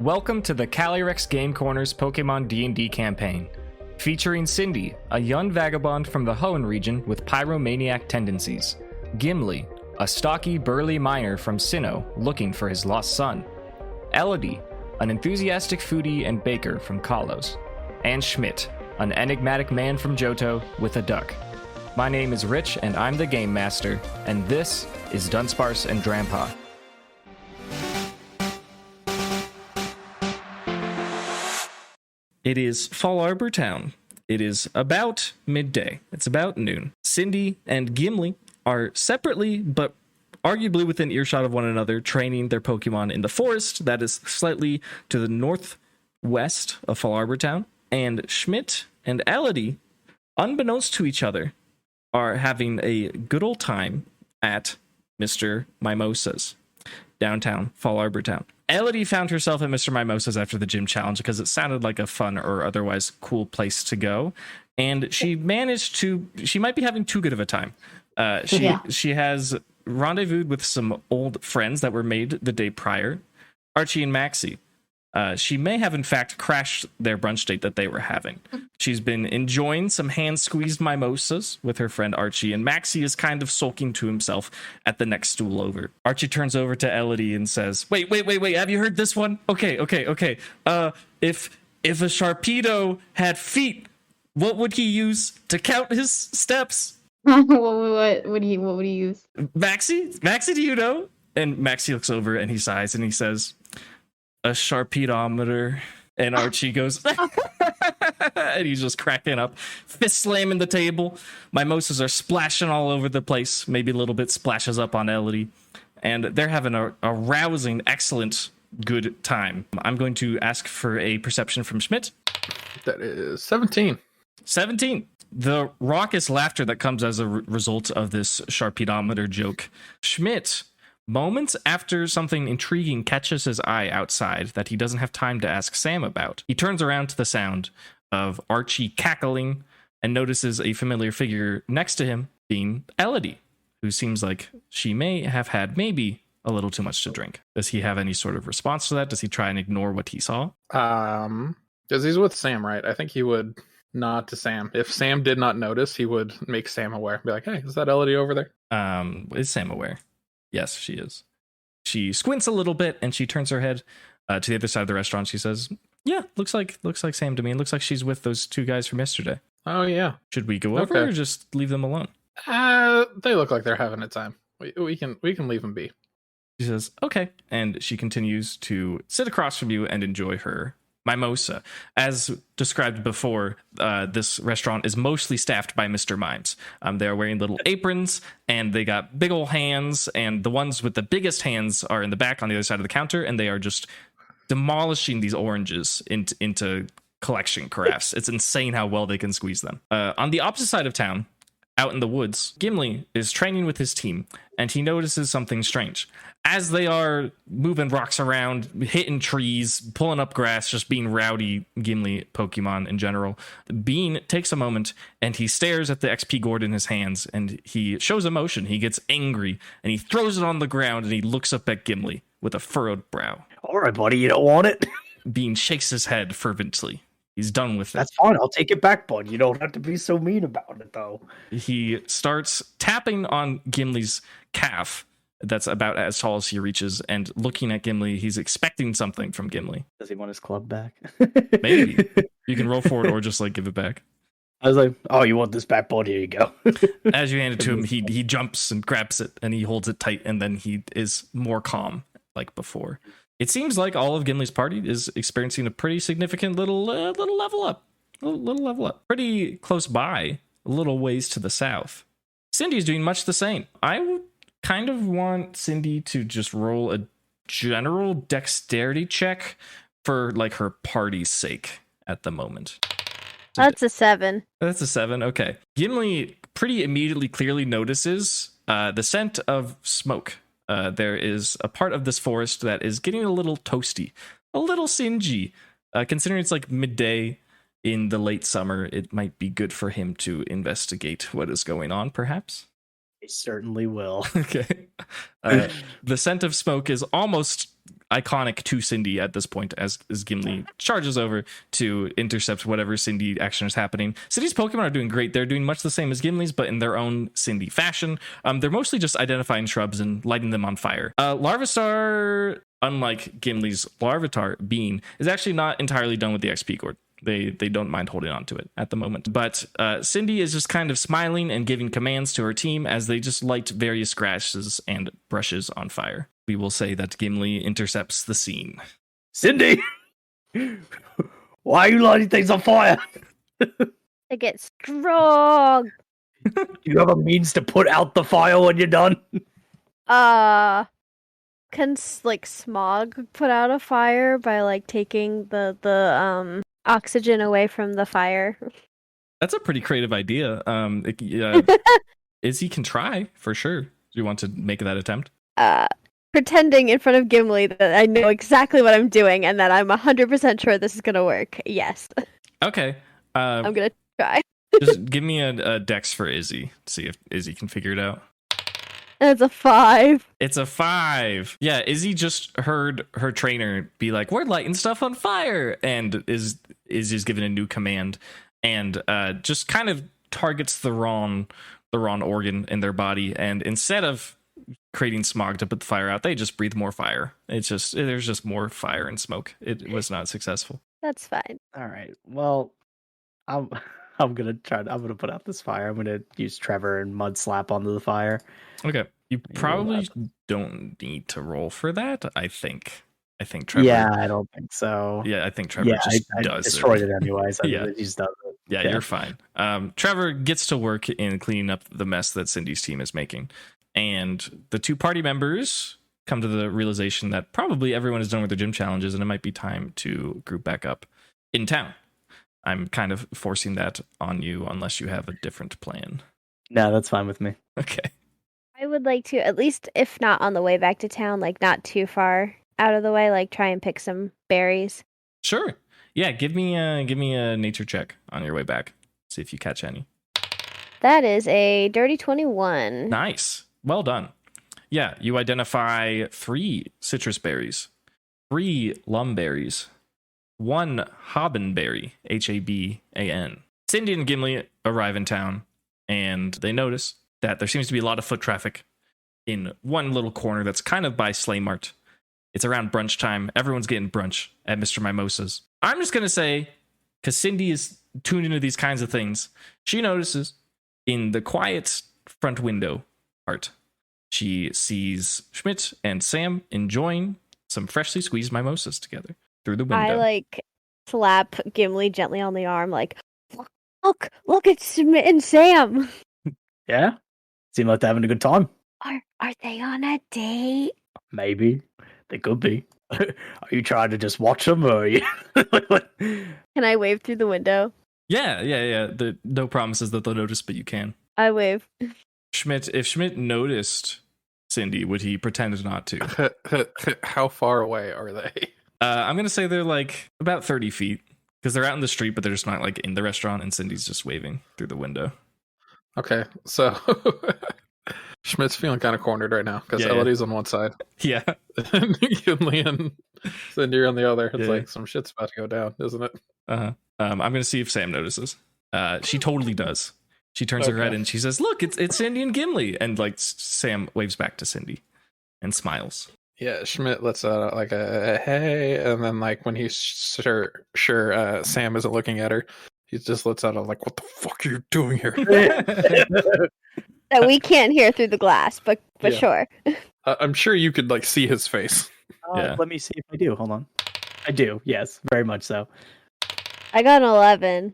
Welcome to the Calyrex Game Corner's Pokemon D&D campaign, featuring Cindy, a young vagabond from the Hoenn region with pyromaniac tendencies, Gimli, a stocky, burly miner from Sinnoh looking for his lost son, Elodie, an enthusiastic foodie and baker from Kalos, and Schmidt, an enigmatic man from Johto with a duck. My name is Rich, and I'm the Game Master, and this is Dunsparce and Drampa. It is Fall Arbor Town. It is about midday. It's about noon. Cindy and Gimli are separately, but arguably within earshot of one another, training their Pokemon in the forest that is slightly to the northwest of Fall Arbor Town. And Schmidt and Elodie, unbeknownst to each other, are having a good old time at Mr. Mimosa's, downtown Fall Arbor Town. Elodie found herself at Mr. Mimosa's after the gym challenge because it sounded like a fun or otherwise cool place to go. And she might be having too good of a time. She has rendezvoused with some old friends that were made the day prior, Archie and Maxie. She may have, in fact, crashed their brunch date that they were having. She's been enjoying some hand-squeezed mimosas with her friend Archie, and Maxie is kind of sulking to himself at the next stool over. Archie turns over to Elodie and says, Wait, have you heard this one? Okay. If a Sharpedo had feet, what would he use to count his steps? what would he use? Maxie, do you know? And Maxie looks over and he sighs and he says, a Sharpedometer. And Archie goes, and he's just cracking up, fist slamming the table. Mimosas are splashing all over the place. Maybe a little bit splashes up on Elodie. And they're having a rousing, excellent, good time. I'm going to ask for a perception from Schmidt. That is 17. 17. The raucous laughter that comes as a result of this Sharpedometer joke. Schmidt, moments after something intriguing catches his eye outside that he doesn't have time to ask Sam about, he turns around to the sound of Archie cackling and notices a familiar figure next to him being Elodie, who seems like she may have had maybe a little too much to drink. Does he have any sort of response to that? Does he try and ignore what he saw? Because he's with Sam, right? I think he would nod to Sam. If Sam did not notice, he would make Sam aware. Be like, hey, is that Elodie over there? Is Sam aware? Yes, she is. She squints a little bit and she turns her head to the other side of the restaurant. She says, yeah, looks like Sam to me. It looks like she's with those two guys from yesterday. Oh, yeah. Should we go over or just leave them alone? They look like they're having a time. We can leave them be. She says, okay. And she continues to sit across from you and enjoy her mimosa. As described before, this restaurant is mostly staffed by Mr. Mimes. They're wearing little aprons and they got big old hands, and the ones with the biggest hands are in the back on the other side of the counter, and they are just demolishing these oranges into collection crafts. It's insane how well they can squeeze them. On the opposite side of town, out in the woods, Gimli is training with his team, and he notices something strange. As they are moving rocks around, hitting trees, pulling up grass, just being rowdy Gimli Pokemon in general, Bean takes a moment and he stares at the XP gourd in his hands, and he shows emotion. He gets angry and he throws it on the ground and he looks up at Gimli with a furrowed brow. All right, buddy, you don't want it? Bean shakes his head fervently. He's done with it. That's fine. I'll take it back, bud. You don't have to be so mean about it, though. He starts tapping on Gimli's calf that's about as tall as he reaches, and looking at Gimli, he's expecting something from Gimli. Does he want his club back? Maybe. You can roll for it or just give it back. I was like, oh, you want this back, bud? Here you go. As you hand it to him, he jumps and grabs it, and he holds it tight, and then he is more calm like before. It seems like all of Gimli's party is experiencing a pretty significant little level up. Little level up. Pretty close by, a little ways to the south. Cindy's doing much the same. I would kind of want Cindy to just roll a general dexterity check for her party's sake at the moment. That's a 7. That's a 7. Okay. Gimli pretty immediately clearly notices the scent of smoke. There is a part of this forest that is getting a little toasty, a little singy. Considering it's midday in the late summer, it might be good for him to investigate what is going on, perhaps. They certainly will. Okay. The scent of smoke is almost iconic to Cindy at this point as Gimli charges over to intercept whatever Cindy action is happening. Cindy's Pokemon are doing great. They're doing much the same as Gimli's, but in their own Cindy fashion. They're mostly just identifying shrubs and lighting them on fire. Larvitar, unlike Gimli's Larvitar Bean, is actually not entirely done with the XP cord. They don't mind holding on to it at the moment. But Cindy is just kind of smiling and giving commands to her team as they just light various grasses and brushes on fire. We will say that Gimli intercepts the scene. Cindy! Why are you lighting things on fire? To get strong. Do you have a means to put out the fire when you're done? Can like smog put out a fire by like taking the oxygen away from the fire? That's a pretty creative idea. Izzy can try for sure. Do you want to make that attempt? Pretending in front of Gimli that I know exactly what I'm doing and that I'm 100% sure this is gonna work. Yes. Okay. I'm gonna try. Just give me a dex for Izzy. See if Izzy can figure it out. It's a 5. It's a 5. Yeah, Izzy just heard her trainer be like, "We're lighting stuff on fire," and Izzy's given a new command, and just kind of targets the wrong organ in their body, and instead of creating smog to put the fire out, they just breathe more fire. There's just more fire and smoke. It was not successful. That's fine. All right. Well, I'm gonna put out this fire. I'm gonna use Trevor and Mud Slap onto the fire. Okay. You probably don't need to roll for that. I think Trevor. Yeah, I don't think so. Yeah, I think Trevor just I does destroyed it anyways. Yeah. He just does it. Yeah, you're fine. Trevor gets to work in cleaning up the mess that Cindy's team is making. And the two party members come to the realization that probably everyone is done with their gym challenges and it might be time to group back up in town. I'm kind of forcing that on you unless you have a different plan. No, that's fine with me. Okay. I would like to, at least if not on the way back to town, like not too far out of the way, like try and pick some berries. Sure. Yeah, give me a nature check on your way back. See if you catch any. That is a dirty 21. Nice. Well done. Yeah, you identify 3 citrus berries, 3 lum berries, 1 habenberry, Haban. Cindy and Gimli arrive in town, and they notice that there seems to be a lot of foot traffic in one little corner that's kind of by Sleigh Mart. It's around brunch time. Everyone's getting brunch at Mr. Mimosa's. I'm just going to say, because Cindy is tuned into these kinds of things, she notices in the quiet front window part, she sees Schmidt and Sam enjoying some freshly squeezed mimosas together through the window. I like slap Gimli gently on the arm, like, look, it's Schmidt and Sam. Yeah? Seem like they're having a good time. Are they on a date? Maybe. They could be. Are you trying to just watch them, or are you... Can I wave through the window? Yeah. No promises that they'll notice, but you can. I wave. If Schmidt noticed Cindy, would he pretend not to? How far away are they? I'm going to say they're like about 30 feet because they're out in the street, but they're just not like in the restaurant, and Cindy's just waving through the window. Okay, so Schmidt's feeling kind of cornered right now because Elodie's on one side. Yeah. And Gimli and Cindy are on the other. It's like some shit's about to go down, isn't it? Uh-huh. I'm going to see if Sam notices. She totally does. She turns her head and she says, "Look, it's Cindy and Gimli." And like Sam waves back to Cindy and smiles. Yeah, Schmidt lets out like a hey, and then like when he's sure Sam isn't looking at her, he just lets out a like, "What the fuck are you doing here?" That we can't hear through the glass, but sure. I'm sure you could like see his face. Let me see if I do. Hold on. I do. Yes, very much so. I got an 11.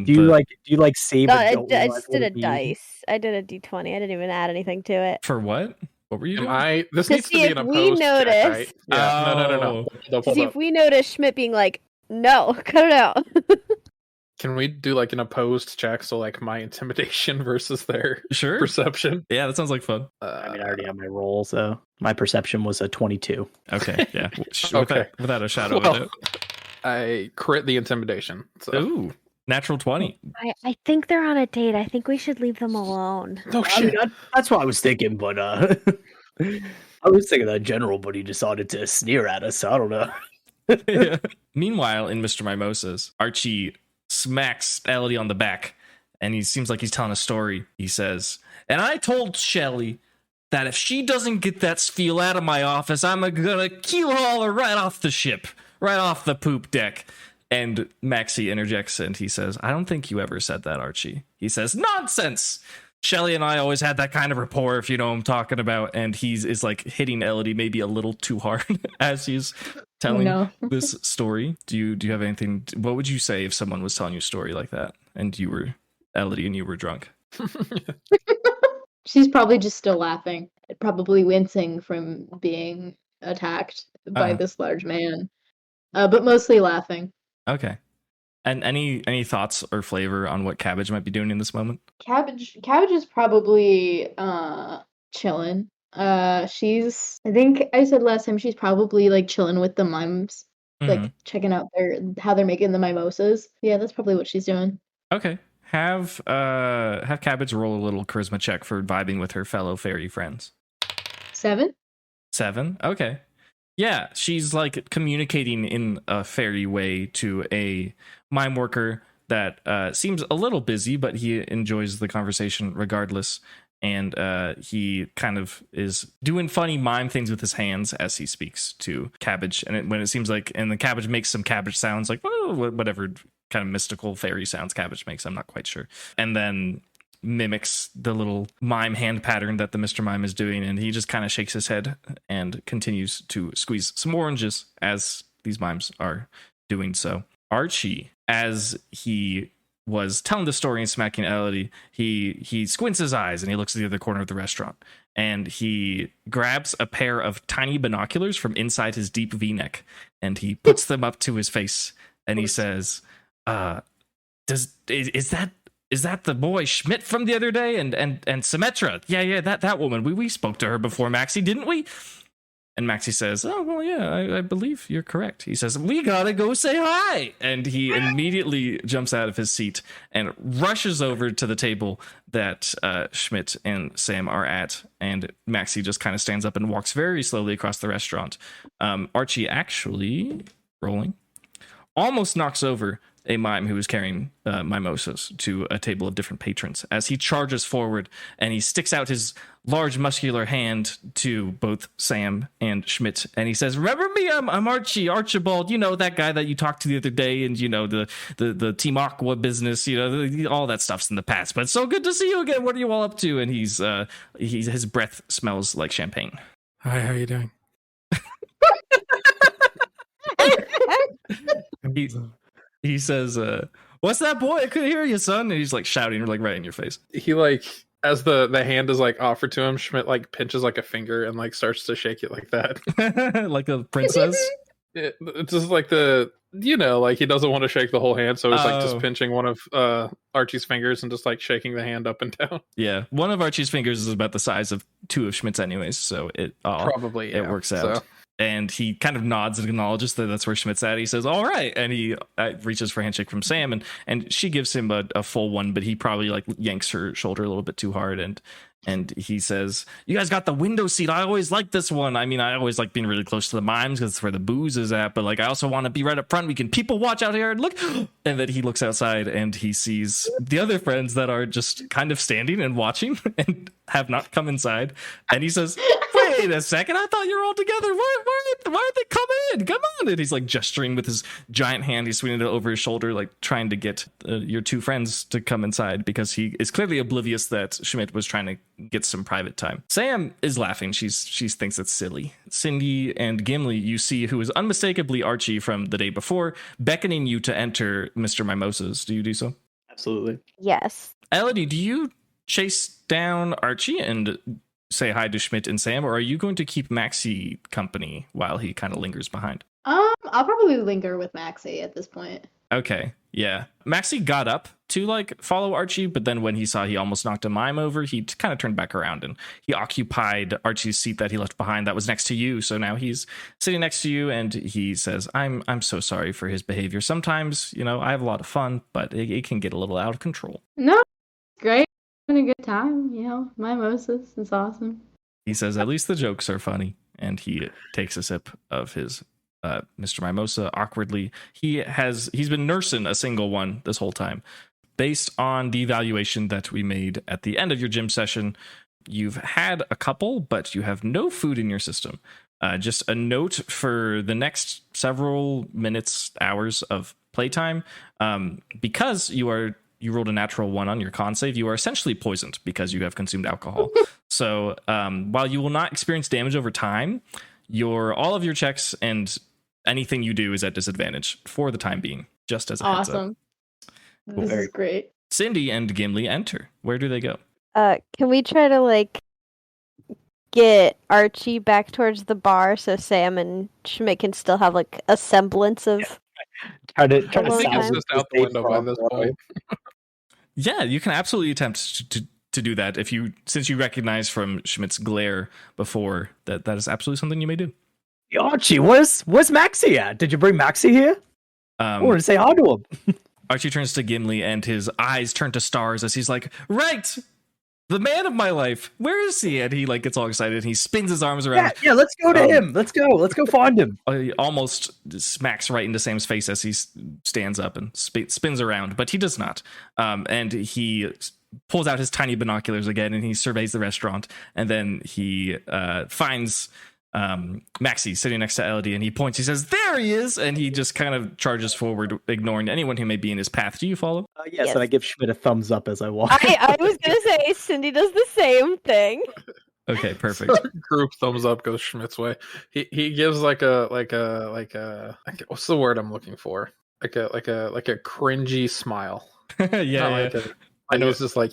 Do you like see? No, I just did a dice. I did a d20. I didn't even add anything to it. For what? What were you doing? This needs to be an opposed check, right? Yeah. No. See if we notice Schmidt being like, "No, cut it out." Can we do like an opposed check? So like my intimidation versus their perception. Yeah, that sounds like fun. I mean, I already have my roll, so my perception was a 22. Okay, yeah. Without a shadow of it. I crit the intimidation. So. Ooh, natural 20. I think they're on a date. I think we should leave them alone. No shit. I mean, that's what I was thinking, but I was thinking that general, but he decided to sneer at us, so I don't know. Yeah. Meanwhile, in Mr. Mimosas, Archie smacks Elodie on the back, and he seems like he's telling a story. He says, "And I told Shelly that if she doesn't get that spiel out of my office, I'm gonna keelhaul her right off the ship, right off the poop deck." And Maxie interjects and he says, "I don't think you ever said that, Archie." He says, "Nonsense! Shelly and I always had that kind of rapport, if you know what I'm talking about." And is like hitting Elodie maybe a little too hard as he's telling this story. Do you have anything? What would you say if someone was telling you a story like that and you were Elodie and you were drunk? She's probably just still laughing, probably wincing from being attacked by this large man, but mostly laughing. Okay. And any thoughts or flavor on what Cabbage might be doing in this moment? Cabbage is probably chilling. She's, I think I said last time, she's probably like chilling with the mimes, like checking out how they're making the mimosas. Yeah, that's probably what she's doing. Okay. Have Cabbage roll a little charisma check for vibing with her fellow fairy friends. 7. 7? Okay. Yeah, she's like communicating in a fairy way to a mime worker that seems a little busy, but he enjoys the conversation regardless. And he kind of is doing funny mime things with his hands as he speaks to Cabbage. And when it seems like, and the Cabbage makes some Cabbage sounds like, oh, whatever kind of mystical fairy sounds Cabbage makes, I'm not quite sure. And then mimics the little mime hand pattern that the Mr. Mime is doing, and he just kind of shakes his head and continues to squeeze some oranges as these mimes are doing so. Archie, as he was telling the story and smacking Elodie, he squints his eyes and he looks at the other corner of the restaurant, and he grabs a pair of tiny binoculars from inside his deep V-neck and he puts them up to his face and he says, Is that the boy Schmidt from the other day? And Symmetra. Yeah, that woman. We spoke to her before, Maxie, didn't we? And Maxie says, "Oh, well, yeah, I believe you're correct." He says, "We gotta go say hi." And he immediately jumps out of his seat and rushes over to the table that Schmidt and Sam are at. And Maxie just kind of stands up and walks very slowly across the restaurant. Archie actually, rolling, almost knocks over a mime who is carrying mimosas to a table of different patrons as he charges forward and he sticks out his large muscular hand to both Sam and Schmidt and he says, "Remember me? I'm Archie, Archibald, you know, that guy that you talked to the other day, and you know the Team Aqua business, you know, all that stuff's in the past, but it's so good to see you again. What are you all up to?" And his breath smells like champagne. Hi, how you doing? He says, "What's that, boy? I couldn't hear you, son." And he's like shouting, like right in your face. He like, as the hand is like offered to him, Schmidt like pinches like a finger and like starts to shake it like that. Like a princess. It's just like like he doesn't want to shake the whole hand, so he's like just pinching one of Archie's fingers and just like shaking the hand up and down. Yeah, one of Archie's fingers is about the size of 2 of Schmidt's anyways, so it probably works out. So. And he kind of nods and acknowledges that that's where Schmidt's at. He says, "All right." And he reaches for a handshake from Sam, and she gives him a full one, but he probably like yanks her shoulder a little bit too hard. And he says, "You guys got the window seat. I always like this one. I mean, I always like being really close to the mimes because it's where the booze is at. But like, I also want to be right up front. We can people watch out here and look." And then he looks outside and he sees the other friends that are just kind of standing and watching and have not come inside. And he says, "Wait a second. I thought you were all together. Why did they come in? Come on." And he's like gesturing with his giant hand. He's swinging it over his shoulder, like trying to get your 2 friends to come inside because he is clearly oblivious that Schmidt was trying to get some private time. Sam is laughing. She thinks it's silly. Cindy and Gimli, you see, who is unmistakably Archie from the day before, beckoning you to enter Mr. Mimosas. Do you do so? Absolutely. Yes. Elodie, do you chase down Archie and say hi to Schmidt and Sam, or are you going to keep Maxie company while he kind of lingers behind? I'll probably linger with Maxie at this point. Okay, yeah. Maxie got up to like follow Archie, but then when he saw he almost knocked a mime over, he kind of turned back around and he occupied Archie's seat that he left behind that was next to you. So now he's sitting next to you and he says, I'm so sorry for his behavior. Sometimes, I have a lot of fun, but it can get a little out of control. No, great. Having a good time, mimosas. It's awesome. He says, "At least the jokes are funny," and he takes a sip of his Mr. Mimosa awkwardly. He's been nursing a single one this whole time. Based on the evaluation that we made at the end of your gym session, you've had a couple, but you have no food in your system. Just a note for the next several minutes, hours of playtime, because you rolled a natural 1 on your con save, you are essentially poisoned because you have consumed alcohol. So while you will not experience damage over time, all of your checks and anything you do is at disadvantage for the time being, just as a heads up. Awesome. This is great. Cindy and Gimli enter. Where do they go? Can we try to like get Archie back towards the bar so Sam and Schmidt can still have like a semblance of Try to I think It's time. just out the window by this point. Yeah, you can absolutely attempt to do that since you recognize from Schmidt's glare before that is absolutely something you may do. Archie, where's Maxie at? Did you bring Maxie here? I want to say hi to him. Archie turns to Gimli and his eyes turn to stars as he's like, "Right, the man of my life. Where is he?" And he like gets all excited and he spins his arms around. Yeah, let's go to him. Let's go find him. He almost smacks right into Sam's face as he stands up and spins around, but he does not. And he pulls out his tiny binoculars again and he surveys the restaurant. And then he finds Maxie sitting next to Elodie and he points. He says, "There he is!" And he just kind of charges forward, ignoring anyone who may be in his path. Do you follow? Yes, and I give Schmidt a thumbs up as I walk. I was gonna say Cindy does the same thing. Okay, perfect. Group thumbs up goes Schmidt's way. He gives like a what's the word I'm looking for? Like a cringy smile. Yeah. I know it's just like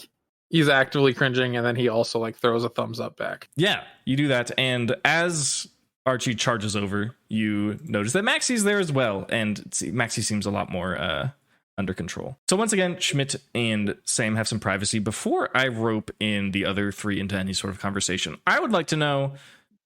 he's actively cringing, and then he also like throws a thumbs up back. Yeah, you do that. And as Archie charges over, you notice that Maxie's there as well. And Maxie seems a lot more under control. So once again, Schmidt and Sam have some privacy. Before I rope in the other three into any sort of conversation, I would like to know,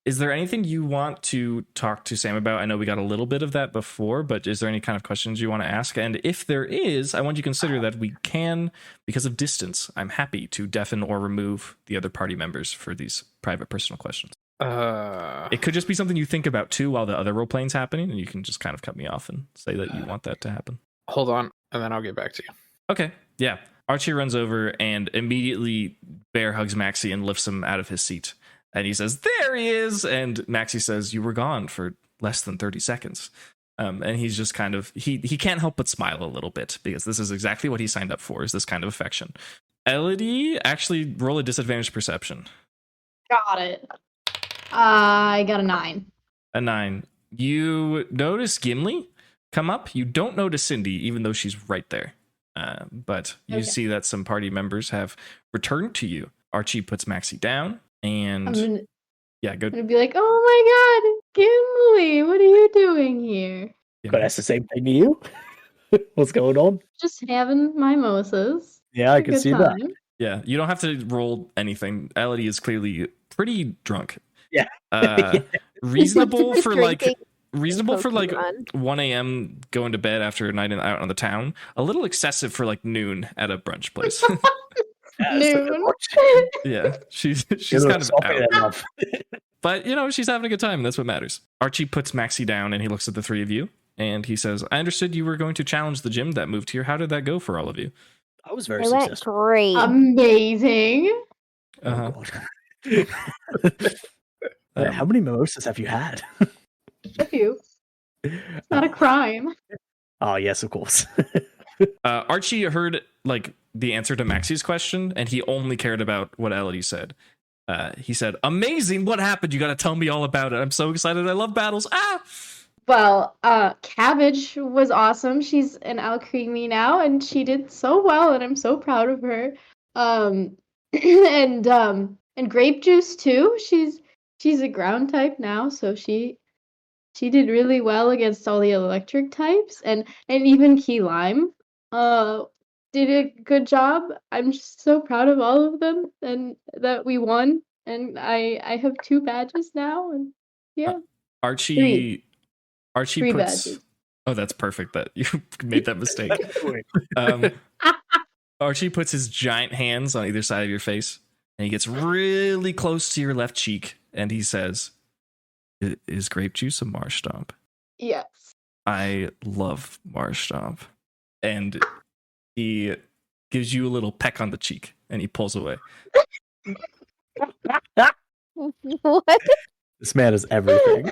is there anything you want to talk to Sam about? I know we got a little bit of that before, but is there any kind of questions you want to ask? And if there is, I want you to consider that we can, because of distance, I'm happy to deafen or remove the other party members for these private personal questions. It could just be something you think about too while the other role playing's happening, and you can just kind of cut me off and say that you want that to happen. Hold on, and then I'll get back to you. Okay, yeah. Archie runs over and immediately bear hugs Maxie and lifts him out of his seat. And he says, "There he is!" And Maxie says, "You were gone for less than 30 seconds. And he's just kind of, he can't help but smile a little bit because this is exactly what he signed up for, is this kind of affection. Elodie, actually roll a disadvantaged perception. Got it. I got a 9. A 9. You notice Gimli come up. You don't notice Cindy, even though she's right there. But you see that some party members have returned to you. Archie puts Maxie down. And I'm go. gonna be like, "Oh my god, Gimli, what are you doing here?" But that's the same thing to you. What's going on? Just having mimosas. Yeah, I can Good see that. time. Yeah, you don't have to roll anything. Elodie is clearly pretty drunk. Yeah. Reasonable for like Drinking 1 a.m. going to bed after a night out on the town. A little excessive for like noon at a brunch place. Noon. Yeah, she's kind of out. But she's having a good time, and that's what matters. Archie puts Maxie down and he looks at the three of you and he says, "I understood you were going to challenge the gym that moved here. How did that go for all of you?" I was very It went successful. great. Amazing. Uh-huh. Oh, God. How many mimosas have you had? A few. It's not a crime. Oh, yes, of course. Archie heard like the answer to Maxie's question, and he only cared about what Elodie said. He said, "Amazing! What happened? You got to tell me all about it. I'm so excited. I love battles." Well, Cabbage was awesome. She's an Alcremie now, and she did so well, and I'm so proud of her. And Grape Juice too. She's a ground type now, so she did really well against all the electric types, and even Key Lime did a good job. I'm just so proud of all of them, and that we won. And I have 2 badges now, and yeah. Archie 3 puts. badges. Oh, that's perfect that you made that mistake. Archie puts his giant hands on either side of your face, And he gets really close to your left cheek, and he says, "Is grape juice a marsh stomp?" Yes. I love marsh stomp. And he gives you a little peck on the cheek, and he pulls away. What? This man is everything.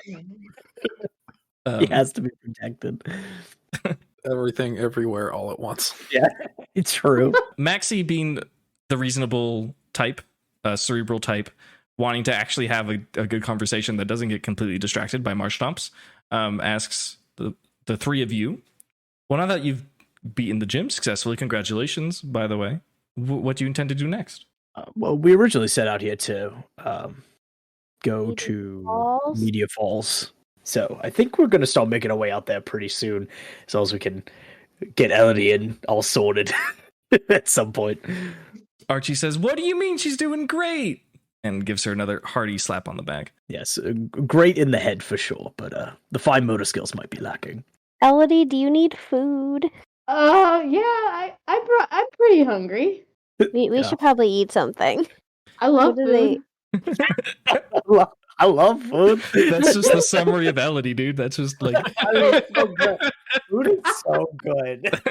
Um, He has to be protected. Everything, everywhere, all at once. Yeah, it's true. Maxie, being the reasonable type, cerebral type, wanting to actually have a good conversation that doesn't get completely distracted by marsh stomps, asks the three of you, well, now that you've beaten the gym successfully, congratulations, by the way, what do you intend to do next? Well, we originally set out here to go Meteor to Falls? Meteor Falls. So I think we're going to start making our way out there pretty soon, as long as we can get Elodie in all sorted at some point. Archie says, what do you mean she's doing great? And gives her another hearty slap on the back. Yes, great in the head for sure, but the fine motor skills might be lacking. Elodie, do you need food? Yeah, I'm pretty hungry. We Yeah. should probably eat something. I love What do they- food. I love food. That's just the summary of Elodie, dude. That's just like... I mean, so good. Food is so good.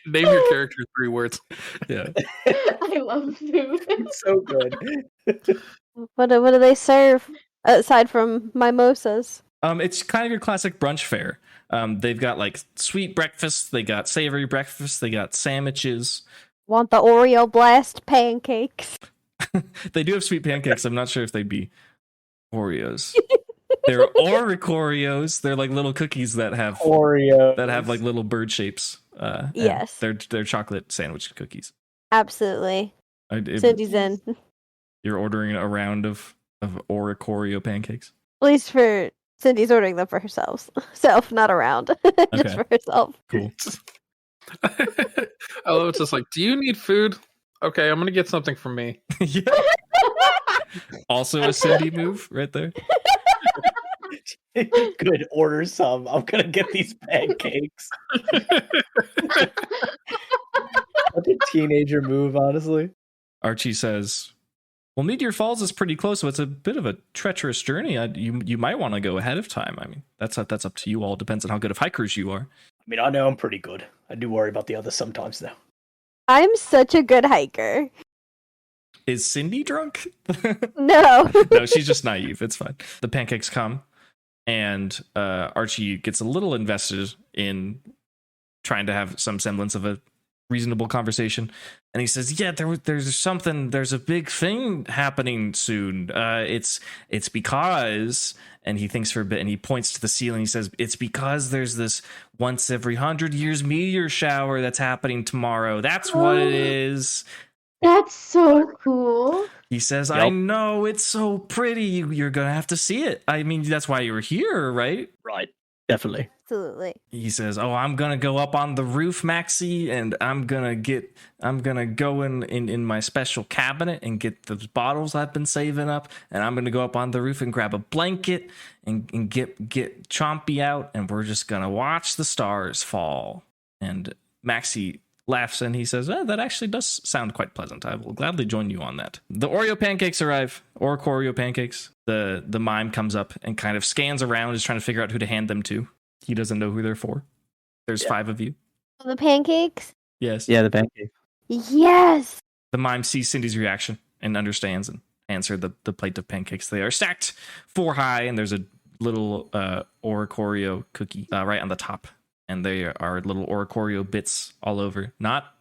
Name your character 3 words. Yeah. I love food. It's so good. What do they serve aside from mimosas? It's kind of your classic brunch fare. They've got like sweet breakfast, they got savory breakfast, they got sandwiches. Want the Oreo Blast pancakes? They do have sweet pancakes. I'm not sure if they'd be Oreos. They're Oreos. They're like little cookies that have Oreo. like little bird shapes. And Yes. they're chocolate sandwich cookies. Absolutely. If Cindy's in. you're ordering a round of Oreo pancakes. At least for Cindy's ordering them for herself. Self, not around. Okay. Just for herself. Cool. I love it's just like, do you need food? Okay, I'm gonna get something from me. Yeah. Also a Cindy move right there. Good, order some. I'm gonna get these pancakes. What a teenager move, honestly. Archie says, well, Meteor Falls is pretty close, so it's a bit of a treacherous journey. You might want to go ahead of time. I mean, that's up to you all. Depends on how good of hikers you are. I mean, I know I'm pretty good. I do worry about the others sometimes, though. I'm such a good hiker. Is Cindy drunk? No. No, she's just naive. It's fine. The pancakes come, and Archie gets a little invested in trying to have some semblance of a reasonable conversation. And he says, yeah, there's a big thing happening soon. It's because, and he thinks for a bit and he points to the ceiling. He says, it's because there's this once every 100 years meteor shower that's happening tomorrow. That's what it is. That's so cool. He says, Yep. I know, it's so pretty. You're going to have to see it. I mean, that's why you were here, right? Right, definitely. Absolutely. He says, oh, I'm going to go up on the roof, Maxie, and I'm going to go in my special cabinet and get the bottles I've been saving up. And I'm going to go up on the roof and grab a blanket and get Chompy out. And we're just going to watch the stars fall. And Maxie laughs and he says, that actually does sound quite pleasant. I will gladly join you on that. The Oreo pancakes arrive. Oreo pancakes. The mime comes up and kind of scans around, is trying to figure out who to hand them to. He doesn't know who they're for. There's 5 of you. The pancakes? Yes. Yeah, the pancake. Yes. The mime sees Cindy's reaction and understands and hands her the plate of pancakes. They are stacked 4 high, and there's a little Oreo cookie right on the top. And they are little Oreo bits all over. Not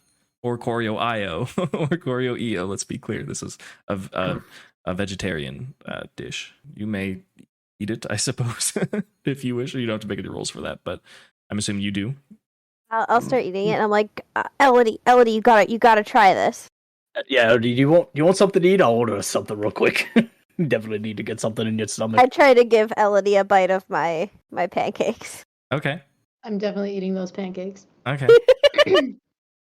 Oreo IO, Oreo EO. Let's be clear. This is a vegetarian dish. You may eat it, I suppose, if you wish. You don't have to make any rules for that, but I'm assuming you do. I'll start eating it. And I'm like, Elodie, you gotta try this. Yeah, do you want something to eat? I'll order us something real quick. You definitely need to get something in your stomach. I try to give Elodie a bite of my pancakes. Okay. I'm definitely eating those pancakes. Okay.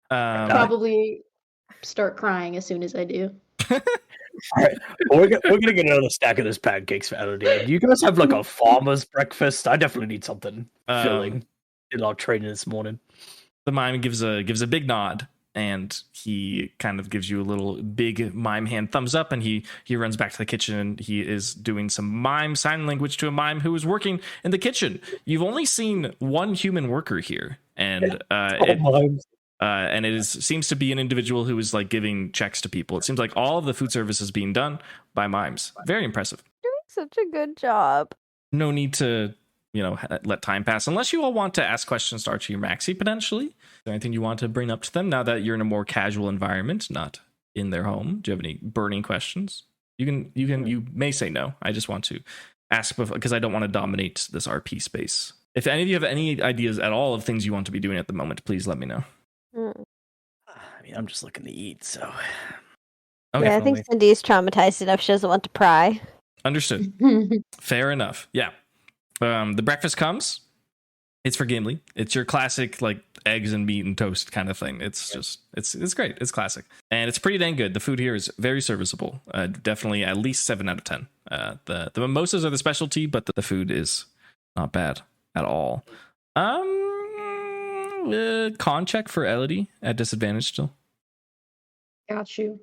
Probably start crying as soon as I do. All right, we're gonna get another stack of this pancakes for Elodie. Do you guys have like a farmer's breakfast? I definitely need something filling. Did a lot of training this morning. The mime gives a big nod and he kind of gives you a little big mime hand thumbs up, and he runs back to the kitchen, and he is doing some mime sign language to a mime who is working in the kitchen. You've only seen one human worker here, and it seems to be an individual who is like giving checks to people. It seems like all of the food service is being done by mimes. Very impressive. Doing such a good job. No need to, let time pass unless you all want to ask questions to Archie or Maxie potentially. Is there anything you want to bring up to them now that you're in a more casual environment, not in their home? Do you have any burning questions? You may say no. I just want to ask because I don't want to dominate this RP space. If any of you have any ideas at all of things you want to be doing at the moment, please let me know. I mean, I'm just looking to eat, so. Okay. Yeah, I think Cindy's traumatized enough. She doesn't want to pry. Understood. Fair enough. Yeah. The breakfast comes. It's for Gimli. It's your classic like eggs and meat and toast kind of thing. It's just it's great. It's classic, and it's pretty dang good. The food here is very serviceable. Definitely at least 7 out of 10. The mimosas are the specialty, but the food is not bad at all. Con check for Elodie at disadvantage still. Got you.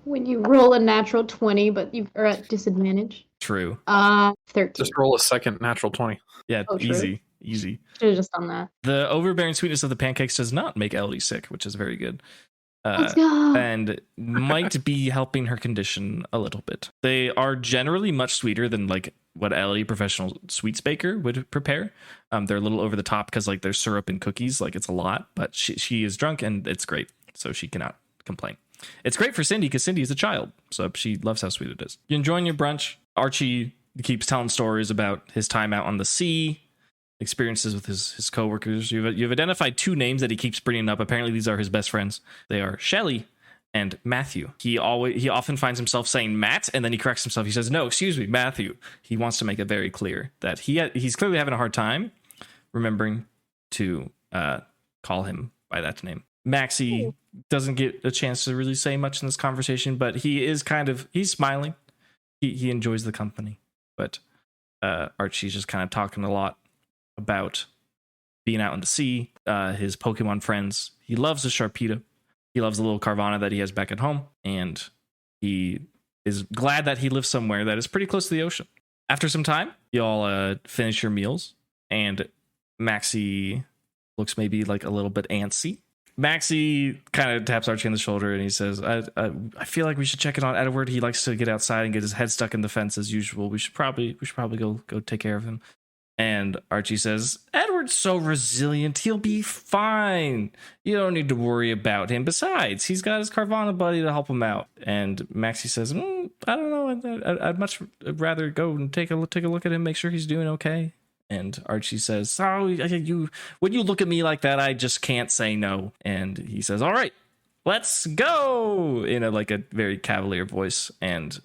When you roll a natural 20, but you are at disadvantage. True. 13. Just roll a second natural 20. Yeah, Oh, true. easy. Should have just done that. The overbearing sweetness of the pancakes does not make Elodie sick, which is very good. Let's go. And might be helping her condition a little bit. They are generally much sweeter than like what Elodie, professional sweets baker, would prepare. They're a little over the top because like there's syrup and cookies, like it's a lot, but she is drunk and it's great, so she cannot complain. It's great for Cindy because Cindy is a child, so she loves how sweet it is. You're enjoying your brunch. Archie keeps telling stories about his time out on the sea, experiences with his coworkers. You've identified 2 names that he keeps bringing up. Apparently, these are his best friends. They are Shelley and Matthew. He often finds himself saying Matt, and then he corrects himself. He says, "No, excuse me, Matthew." He wants to make it very clear that he's clearly having a hard time remembering to call him by that name. Maxie doesn't get a chance to really say much in this conversation, but he's smiling. He enjoys the company, but Archie's just kind of talking a lot about being out in the sea, his Pokemon friends. He loves the Sharpedo. He loves the little Carvana that he has back at home, and he is glad that he lives somewhere that is pretty close to the ocean. After some time, you all finish your meals, and Maxie looks maybe like a little bit antsy. Maxie kind of taps Archie on the shoulder and he says, I feel like we should check in on Edward. He likes to get outside and get his head stuck in the fence as usual. We should probably go take care of him. And Archie says, Edward's so resilient. He'll be fine. You don't need to worry about him. Besides, he's got his Carvana buddy to help him out. And Maxie says, I don't know. I'd much rather go and take a look at him, make sure he's doing okay. And Archie says, when you look at me like that, I just can't say no. And he says, all right, let's go, in a very cavalier voice. And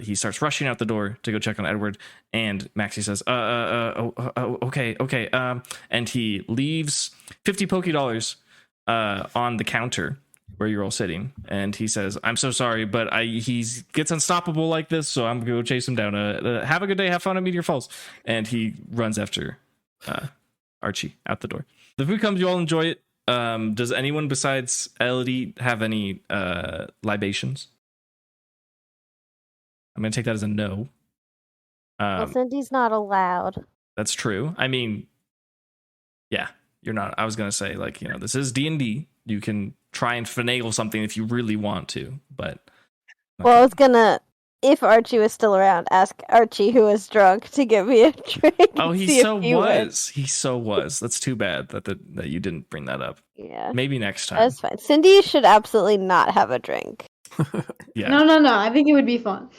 he starts rushing out the door to go check on Edward. And Maxie says, okay. And he leaves 50 Poké on the counter where you're all sitting. And he says, I'm so sorry, but he gets unstoppable like this, so I'm going to go chase him down. Have a good day. Have fun at Meteor Falls. And he runs after Archie out the door. The food comes. You all enjoy it. Does anyone besides Elodie have any libations? I'm going to take that as a no. Well, Cindy's not allowed. That's true. I mean, yeah, you're not. I was going to say, this is D&D. You can try and finagle something if you really want to, but... Well, I was gonna, if Archie was still around, ask Archie, who was drunk, to give me a drink. Oh, he so was. He so was. That's too bad that you didn't bring that up. Yeah. Maybe next time. That's fine. Cindy should absolutely not have a drink. Yeah. No. I think it would be fun.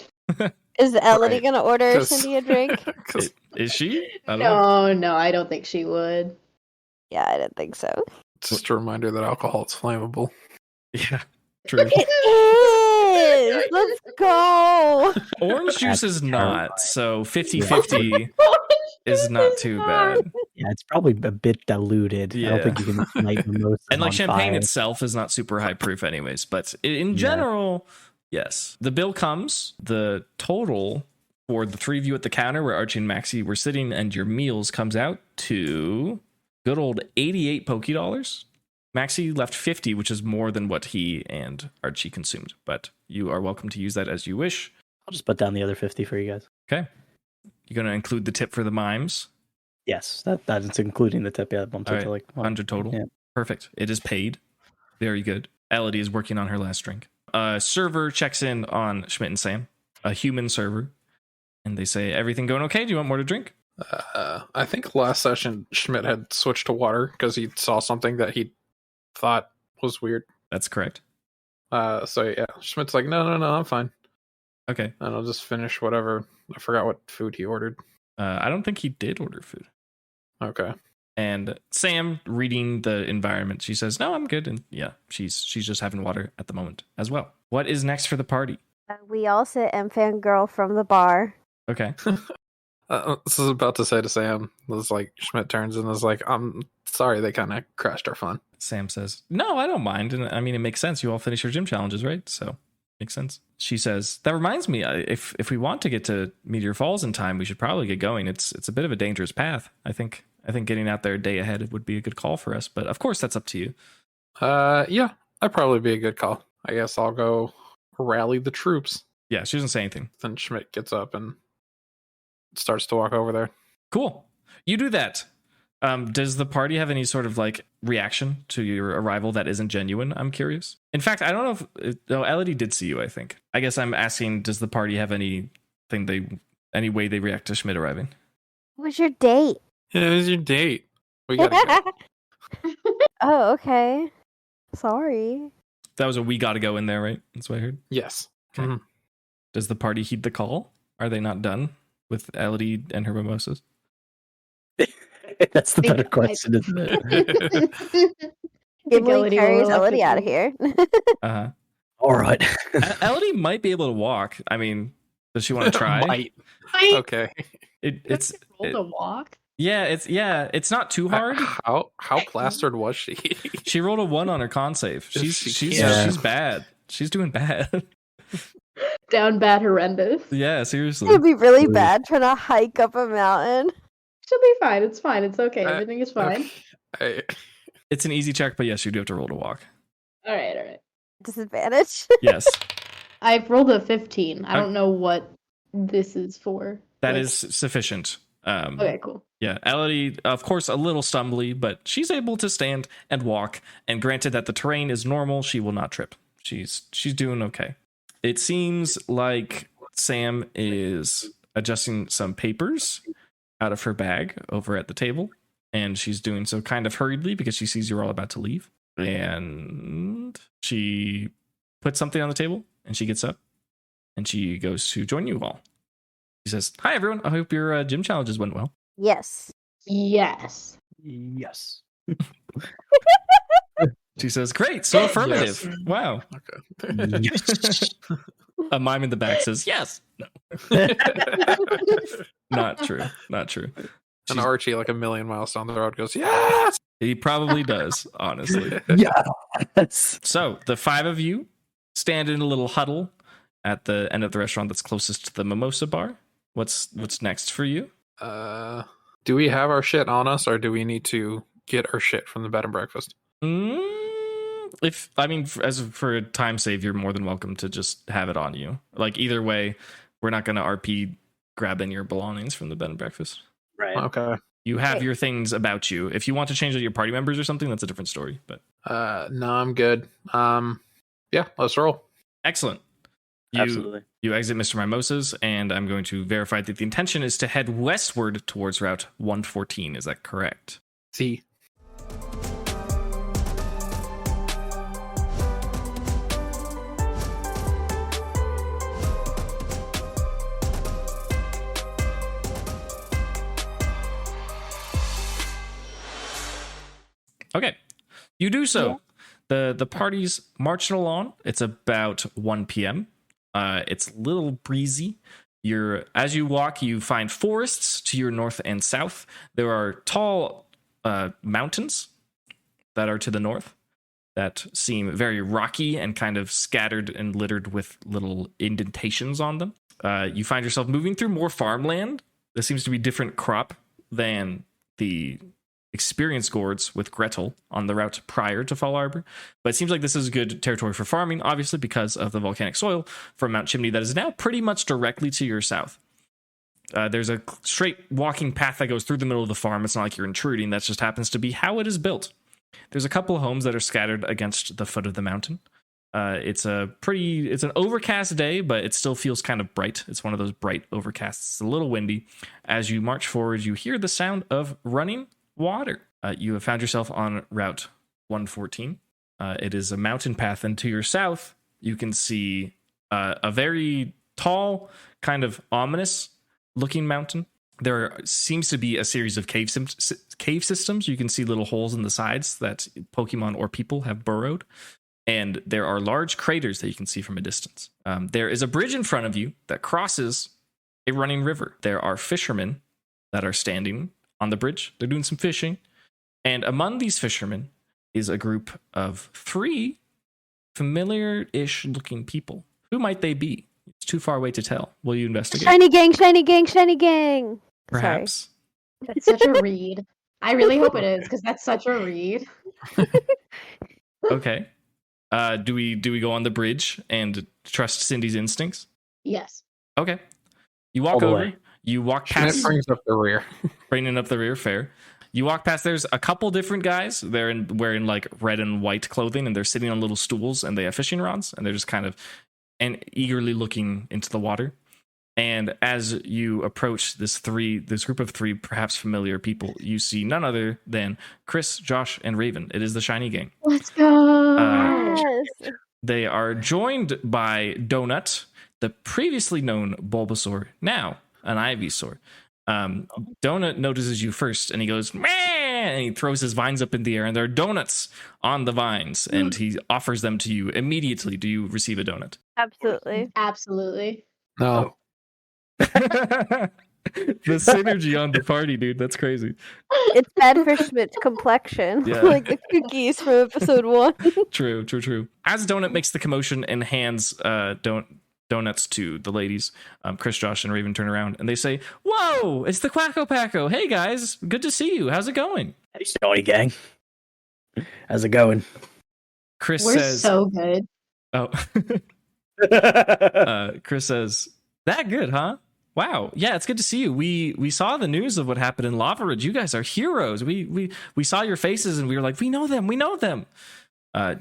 Is Elodie gonna order Cindy a drink? Is she? No, I don't think she would. Yeah, I didn't think so. Just a reminder that alcohol is flammable. Yeah, true. It is! Let's go! Orange juice is not, so 50-50 is not too bad. Yeah, it's probably a bit diluted. Yeah. I don't think you can light the most. And champagne itself is not super high proof anyways, but in general, yes. The bill comes, the total for the 3 of you at the counter where Archie and Maxie were sitting and your meals comes out to good old 88 Poké Maxie left 50, which is more than what he and Archie consumed, but you are welcome to use that as you wish. I'll just put down the other 50 for you guys. Okay. You're going to include the tip for the mimes? Yes, that's including the tip. Yeah, bumped All it right, to like 100 total. Yeah. Perfect. It is paid. Very good. Elodie is working on her last drink. A server checks in on Schmidt and Sam, a human server, and they say, everything going okay? Do you want more to drink? I think last session Schmidt had switched to water because he saw something that he thought was weird. That's correct. So yeah, Schmidt's like, no, I'm fine. Okay. And I'll just finish whatever. I forgot what food he ordered. I don't think he did order food. Okay. And Sam, reading the environment, she says, no, I'm good. And yeah, she's just having water at the moment as well. What is next for the party? We all sit and fangirl from the bar. Okay. This is about to say to Sam, was like Schmidt turns and is like, I'm sorry, they kind of crashed our fun. Sam says, no, I don't mind. And I mean, it makes sense. You all finish your gym challenges, right? So makes sense. She says, that reminds me, if we want to get to Meteor Falls in time, we should probably get going. It's a bit of a dangerous path. I think getting out there a day ahead would be a good call for us. But of course, that's up to you. Yeah, that'd probably be a good call. I guess I'll go rally the troops. Yeah, she doesn't say anything. Then Schmidt gets up and starts to walk over there. Cool. You do that. Does the party have any sort of like reaction to your arrival that isn't genuine? I'm curious. In fact, I don't know if Elodie did see you, I think. I guess I'm asking, does the party have any way they react to Schmidt arriving? What was your date? Yeah, it was your date. We gotta go. Oh, okay. Sorry. That was a we gotta go in there, right? That's what I heard. Yes. Okay. Mhm. Does the party heed the call? Are they not done with Elodie and her mimosas? That's the better question, isn't it? Gimli carries Elodie out of here. Uh-huh. All right. Elodie might be able to walk. I mean, does she want to try? Might. Okay. It's roll to walk. Yeah, it's not too hard. How plastered was she? She rolled a 1 on her con save. She's bad. She's doing bad. Down bad, horrendous. Yeah, seriously. It would be really bad trying to hike up a mountain. She'll be fine. It's fine. It's okay. Everything is fine. Okay. It's an easy check, but yes, you do have to roll to walk. All right. Disadvantage. Yes. I've rolled a 15. I don't know what this is for. That is sufficient. Okay, cool. Yeah, Elodie, of course, a little stumbly, but she's able to stand and walk. And granted that the terrain is normal, she will not trip. She's doing okay. It seems like Sam is adjusting some papers out of her bag over at the table, and she's doing so kind of hurriedly because she sees you're all about to leave. And she puts something on the table, and she gets up, and she goes to join you all. She says, hi, everyone. I hope your gym challenges went well. Yes. Yes. Yes. She says, great, so affirmative. Yes. Wow. Okay. Yes. A mime in the back says, yes. No. Not true. And Archie, like a million miles down the road, goes, yes! He probably does, honestly. Yes. So the 5 of you stand in a little huddle at the end of the restaurant that's closest to the mimosa bar. What's next for you? Do we have our shit on us, or do we need to get our shit from the bed and breakfast? As for a time save, you're more than welcome to just have it on you. Like either way, we're not going to RP grabbing your belongings from the bed and breakfast. Right. Okay. You have your things about you. If you want to change out your party members or something, that's a different story. But No, I'm good. Yeah, let's roll. excellent. Absolutely. You exit Mr. Mimosas, and I'm going to verify that the intention is to head westward towards Route 114. Is that correct? See. Okay. You do so. Yeah. The party's marching along. It's about 1 p.m. It's a little breezy. As you walk, you find forests to your north and south. There are tall mountains that are to the north that seem very rocky and kind of scattered and littered with little indentations on them. You find yourself moving through more farmland. There seems to be different crop than the experience gourds with Gretel on the route prior to Fall Arbor, but it seems like this is good territory for farming, obviously because of the volcanic soil from Mount Chimney that is now pretty much directly to your south. There's a straight walking path that goes through the middle of the farm. It's not like you're intruding. That just happens to be how it is built. There's a couple of homes that are scattered against the foot of the mountain. It's an overcast day, but it still feels kind of bright. It's one of those bright overcasts. It's a little windy. As you march forward, you hear the sound of running water. You have found yourself on Route 114. It is a mountain path, and to your south, you can see a very tall, kind of ominous-looking mountain. There seems to be a series of cave systems. You can see little holes in the sides that Pokemon or people have burrowed. And there are large craters that you can see from a distance. There is a bridge in front of you that crosses a running river. There are fishermen that are standing on the bridge. They're doing some fishing. And among these fishermen is a group of 3 familiar-ish looking people. Who might they be? It's too far away to tell. Will you investigate? Shiny gang, shiny gang, shiny gang. Perhaps. That's such a read. I really hope it is, because that's such a read. Okay. Do we go on the bridge and trust Cindy's instincts? Yes. Okay. You walk All the over. way. You walk And past. it brings up the rear. Bringing up the rear, fair. You walk past. There's a couple different guys. They're wearing like red and white clothing, and they're sitting on little stools, and they have fishing rods, and they're just kind of and eagerly looking into the water. And as you approach this group of 3 perhaps familiar people, you see none other than Chris, Josh, and Raven. It is the Shiny Gang. Let's go. Yes. They are joined by Donut, the previously known Bulbasaur, now an Ivysaur. Donut notices you first, and he goes, "Meh!" and he throws his vines up in the air, and there are donuts on the vines, and he offers them to you immediately. Do you receive a donut? Absolutely. Absolutely. No. The synergy on the party, dude. That's crazy. It's bad for Schmidt's complexion. Yeah. Like the cookies from episode 1. True. As Donut makes the commotion and hands donuts to the ladies, Chris, Josh, and Raven turn around, and they say, "Whoa, it's the Quacko Packo. Hey, guys. Good to see you. How's it going?" Hey, Shiny gang. How's it going? Chris We're says, so good. "Oh." Chris says, "That good, huh? Wow, yeah, it's good to see you. We saw the news of what happened in Lava Ridge. You guys are heroes. We saw your faces, and we were like, we know them.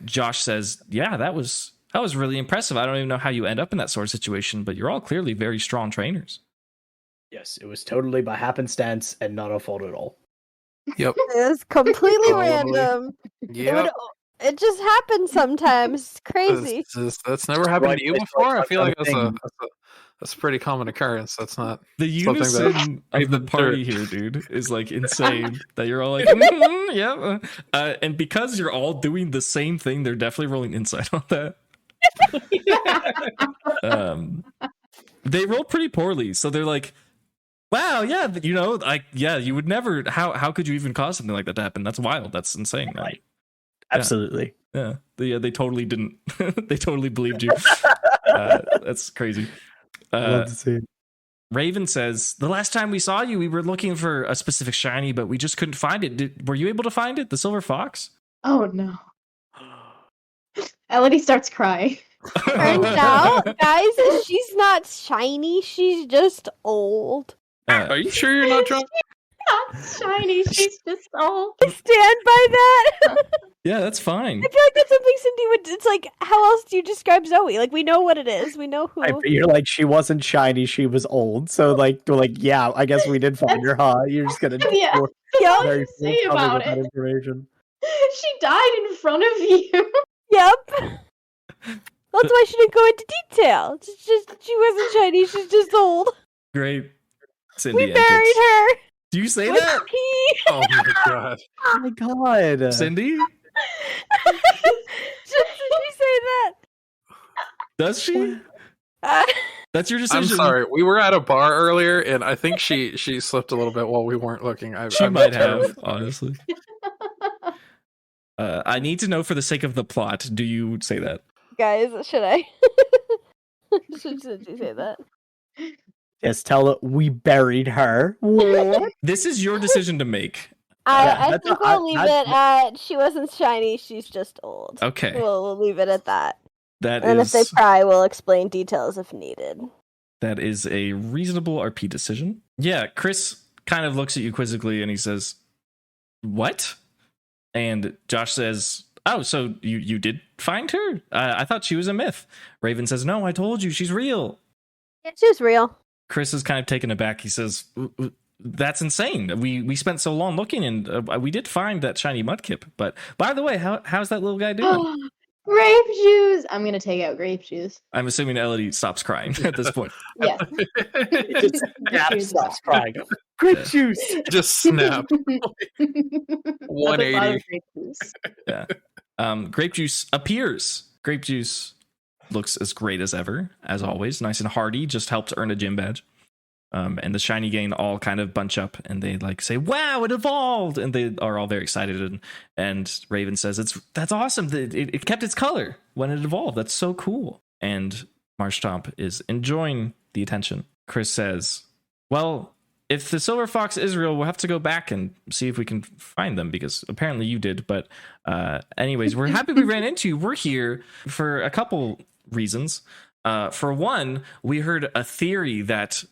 Josh says, "Yeah, that was really impressive. I don't even know how you end up in that sort of situation, but you're all clearly very strong trainers." Yes, it was totally by happenstance and not our fault at all. Yep. It was completely Totally. random. Yep. It just happens sometimes. It's crazy. That's never happened Right, to you it's before. I like feel like something- that's a pretty common occurrence. That's not The something that unison of the even party dirt. here, dude, is like insane. That you're all like, yeah. And because you're all doing the same thing, they're definitely rolling insight on that. They roll pretty poorly, so they're like, "Wow, yeah, you would never. How could you even cause something like that to happen? That's wild. That's insane." Right. Absolutely. Yeah, they totally didn't. They totally believed you. That's crazy. Love to see it. Raven says, "The last time we saw you, we were looking for a specific shiny, but we just couldn't find it. Were you able to find it? The silver fox?" Oh no. Elodie starts crying. Turns out, guys, she's not shiny. She's just old. Are you sure you're not drunk? Not shiny, she's just old. I stand by that. Yeah, that's fine. I feel like that's something Cindy would. It's like, how else do you describe Zoe? Like, we know what it is. We know who. Right, but you're like, she wasn't shiny, she was old. So like, we're like, yeah, I guess we did find her, huh? You're just gonna Yeah. you're That's all very you say forthcoming about with that it. information. She died in front of you. Yep. That's why she didn't go into detail. It's just she wasn't shiny. She's just old. Great. Cindy We buried antics. her Do you say with that, pee. Oh my god. Oh my god. Cindy? Should she say that? Does she? Uh, That's your I'm decision. sorry. We were at a bar earlier, and I think she slipped a little bit while we weren't looking. She I'm might terrible. have, honestly. I need to know for the sake of the plot. Do you say that? guys, should I? should you say that? Yes, tell her we buried her. What? This is your decision to make. I that's think a- I- we'll leave that's- it at she wasn't shiny, she's just old. Okay. We'll leave it at that. That And if they is pry, we'll explain details if needed. that is a reasonable RP decision. Yeah, Chris kind of looks at you quizzically and he says, "What?" And Josh says, "Oh, so you did find her? I thought she was a myth." Raven says, "No, I told you, she's real." Yeah, she's real. Chris is kind of taken aback. He says, "That's insane. We spent so long looking, and we did find that shiny mudkip. But by the way, how's that little guy doing?" Grape juice. I'm gonna take out grape juice. I'm assuming Elodie stops crying at this point. Yes. Just stops crying. Grape juice. Just snap. Nothing but 180. grape juice. Yeah. Grape juice appears. Grape juice looks as great as ever, as always. Nice and hearty. Just helped earn a gym badge. And the shiny gang all kind of bunch up and they like say, "Wow, it evolved!" And they are all very excited. And Raven says, "That's awesome. It kept its color when it evolved. That's so cool." And Marshtomp is enjoying the attention. Chris says, "Well, if the silver fox is real, we'll have to go back and see if we can find them because apparently you did. But anyways, we're happy we ran into you. We're here for a couple reasons. For one, we heard a theory that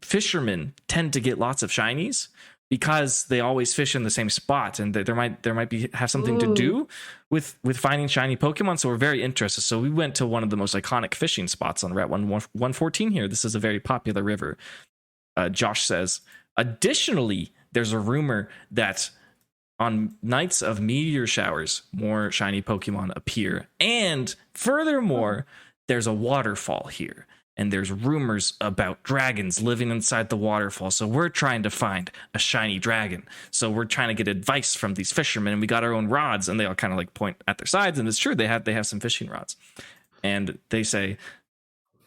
fishermen tend to get lots of shinies because they always fish in the same spot, and there might have something to do with finding shiny Pokemon. So we're very interested. So we went to one of the most iconic fishing spots on Route 114 here. This is a very popular river." Josh says, "Additionally, there's a rumor that on nights of meteor showers, more shiny Pokemon appear. And furthermore, there's a waterfall here. And there's rumors about dragons living inside the waterfall. So we're trying to find a shiny dragon. So we're trying to get advice from these fishermen. And we got our own rods." And they all kind of like point at their sides. And it's true, they have some fishing rods. And they say,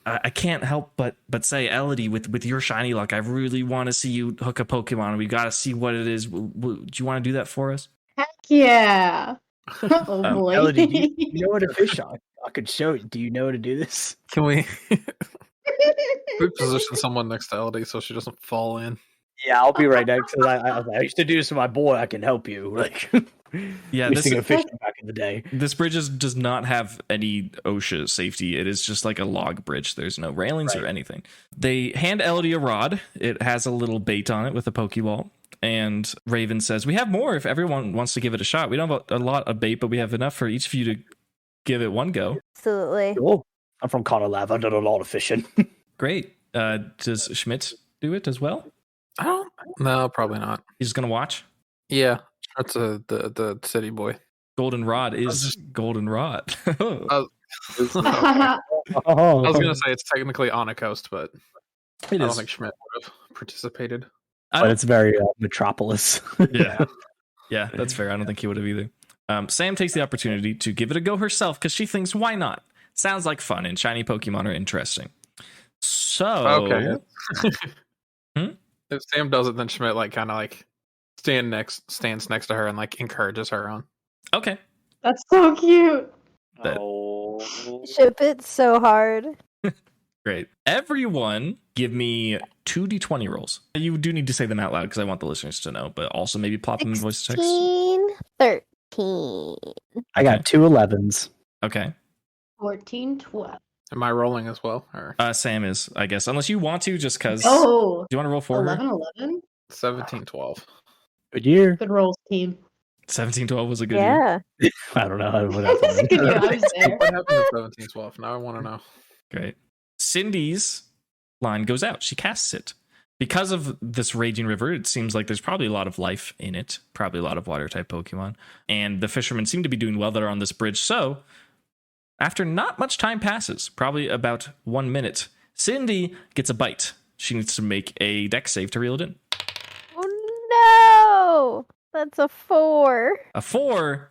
"I can't help but say, Elodie, with your shiny luck, I really want to see you hook a Pokemon. We got to see what it is. Do you want to do that for us?" Heck yeah. Oh boy. Elodie, do you know what to fish on? I could show you. Do you know how to do this? Can we position someone next to Elodie so she doesn't fall in? Yeah, I'll be right next to that. I used to do this to my boy. I can help you. Like, Yeah, used to go fishing back in the day. This bridge does not have any OSHA safety. It is just like a log bridge. There's no railings or anything. They hand Elodie a rod. It has a little bait on it with a Pokeball. And Raven says, "We have more if everyone wants to give it a shot. We don't have a lot of bait, but we have enough for each of you to give it one go." Absolutely. Cool. I'm from Connor Lab. I've done a lot of fishing. Great. Does Schmidt do it as well? I don't. No, probably not. He's just going to watch? Yeah, that's the city boy. Goldenrod is Goldenrod. I was gonna say it's technically on a coast, but I don't think Schmidt would have participated. But it's very Metropolis. Yeah. Yeah, that's fair. I don't think he would have either. Sam takes the opportunity to give it a go herself because she thinks, why not? Sounds like fun, and shiny Pokemon are interesting. So, Okay. If Sam does it, then Schmidt kind of stands next to her and encourages her on. Okay. That's so cute. Ship it so hard. Great. Everyone give me 2d20 rolls. You do need to say them out loud because I want the listeners to know, but also maybe plop them in voice text. 16, 13. I got 2 11s. Okay. 14, 12. Am I rolling as well? Or Sam is, I guess, unless you want to, just because. Oh, Do you want to roll for 11, her? 11. 17, 12. Good year. Good rolls, team. 17-12 was a good year. Yeah. I don't know. What That's a happened. good year. I was there. What happened in 17, 12? Now I want to know. Great. Cindy's line goes out. She casts it. Because of this raging river, it seems like there's probably a lot of life in it. Probably a lot of water type Pokemon. And the fishermen seem to be doing well that are on this bridge. So, after not much time passes, probably about 1 minute, Cindy gets a bite. She needs to make a dex save to reel it in. Oh no! That's a 4. A 4.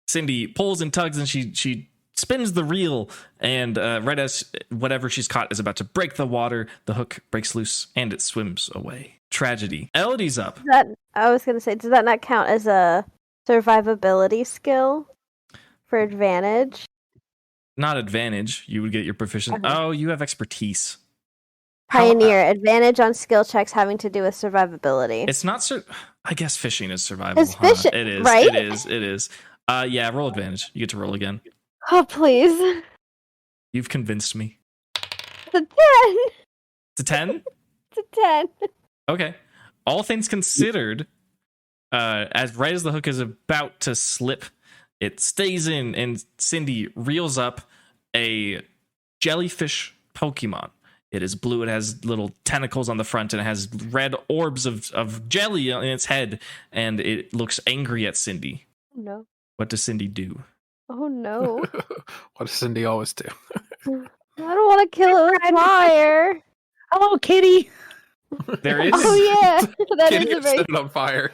Cindy pulls and tugs and she spins the reel, and right as whatever she's caught is about to break the water, the hook breaks loose and it swims away. Tragedy. Elodie's up. I was gonna say, does that not count as a survivability skill for advantage? Not advantage. You would get your proficiency. Okay. Oh, you have expertise. Pioneer, advantage on skill checks having to do with survivability. It's not I guess fishing is survival. It's fishing, It is. right? It is. Yeah, roll advantage. You get to roll again. Oh, please. You've convinced me. It's a 10. It's a 10? It's a 10. Okay. All things considered, as right as the hook is about to slip, it stays in, and Cindy reels up a jellyfish Pokemon. It is blue. It has little tentacles on the front, and it has red orbs of jelly in its head, and it looks angry at Cindy. Oh, no. What does Cindy do? Oh, no. What does Cindy always do? I don't want to kill it with fire. Hello, kitty. There is. Oh, yeah. That Kitty is a is very... set it on fire.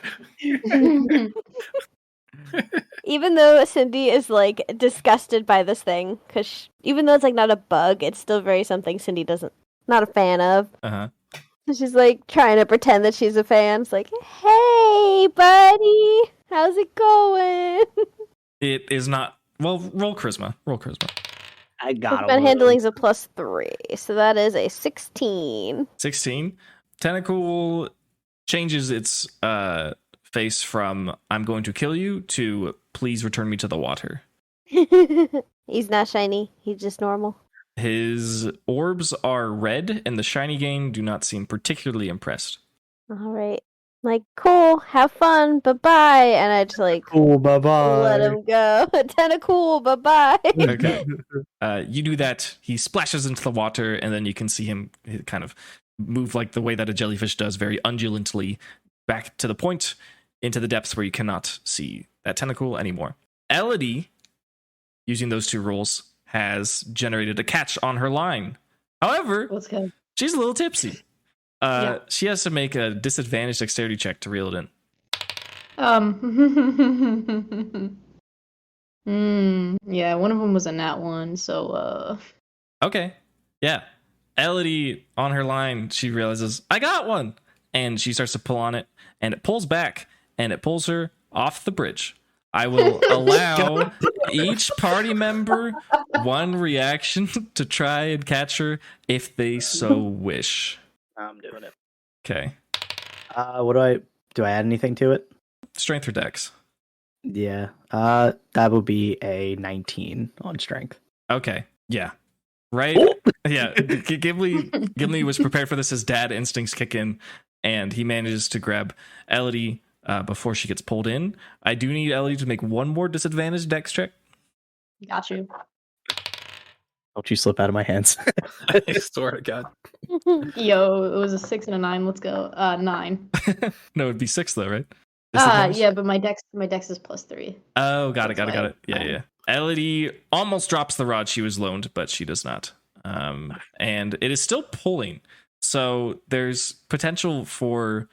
Even though Cindy is, like, disgusted by this thing, because even though it's, like, not a bug, it's still very something Cindy not a fan of. Uh-huh. So she's, like, trying to pretend that she's a fan. It's like, hey, buddy, how's it going? It is not. Well, roll charisma. Roll charisma. I got Movement handling's a +3, so that is a 16. 16. Tentacle changes its face from "I'm going to kill you" to "Please return me to the water." He's not shiny. He's just normal. His orbs are red, and the shiny gang do not seem particularly impressed. All right. Like, cool, have fun, bye-bye. And I just, like, Cool, bye-bye. let him go. Tentacool, bye-bye. Okay. You do that. He splashes into the water, and then you can see him kind of move like the way that a jellyfish does, very undulantly, back to the point, into the depths where you cannot see that tentacle anymore. Elodie, using those two rolls, has generated a catch on her line. However, Let's go. she's a little tipsy. She has to make a disadvantaged dexterity check to reel it in. Yeah, one of them was a nat one, so Okay. Yeah. Elodie, on her line, she realizes, I got one! And she starts to pull on it, and it pulls back, and it pulls her off the bridge. I will allow each party member one reaction to try and catch her if they so wish. I'm doing it. Okay. What do I add anything to it? Strength or dex? Yeah. That would be a 19 on strength. Okay. Yeah. Right? Yeah. Gimli was prepared for this. His dad instincts kick in, and he manages to grab Elodie before she gets pulled in. I do need Elodie to make one more disadvantaged dex check. got you. Don't you slip out of my hands. I swear to God. Yo, it was a 6 and a 9. Let's go. 9. No, it'd be 6 though, right? Yeah, but my dex is +3. Oh, got it. That's why. Yeah. Elodie almost drops the rod she was loaned, but she does not. And it is still pulling. So there's potential for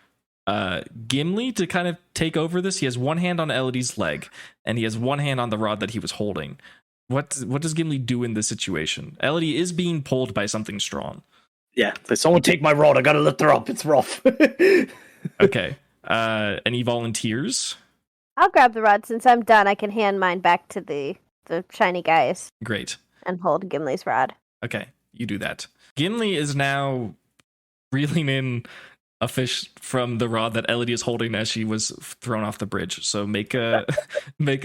Gimli to kind of take over this. He has one hand on Elodie's leg, and he has one hand on the rod that he was holding. What does Gimli do in this situation? Elodie is being pulled by something strong. Yeah, someone take my rod. I gotta lift her up. It's rough. Okay. Any volunteers? I'll grab the rod. Since I'm done, I can hand mine back to the shiny guys Great. and hold Gimli's rod. Okay, you do that. Gimli is now reeling in a fish from the rod that Elodie is holding as she was thrown off the bridge. So make a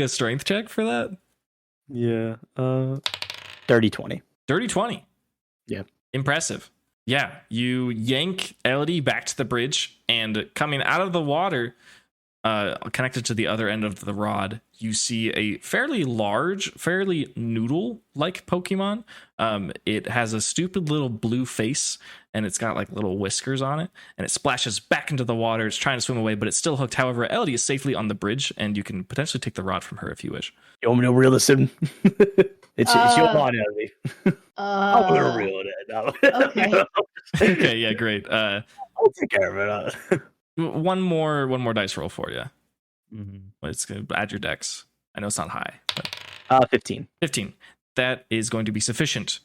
strength check for that. Yeah. Dirty 20. Dirty 20. Yeah. Impressive. Yeah, you yank Elodie back to the bridge, and coming out of the water, connected to the other end of the rod, you see a fairly large, fairly noodle-like Pokemon. It has a stupid little blue face, and it's got like little whiskers on it, and it splashes back into the water. It's trying to swim away, but it's still hooked. However, Elodie is safely on the bridge, and you can potentially take the rod from her if you wish. You want me to reel this in? It's your rod, Elodie. I'm gonna reel it in. Okay. Okay, yeah, great. I'll take care of it. One more dice roll for you. Mm-hmm. It's going to add your dex. I know it's not high. But 15. 15. That is going to be sufficient.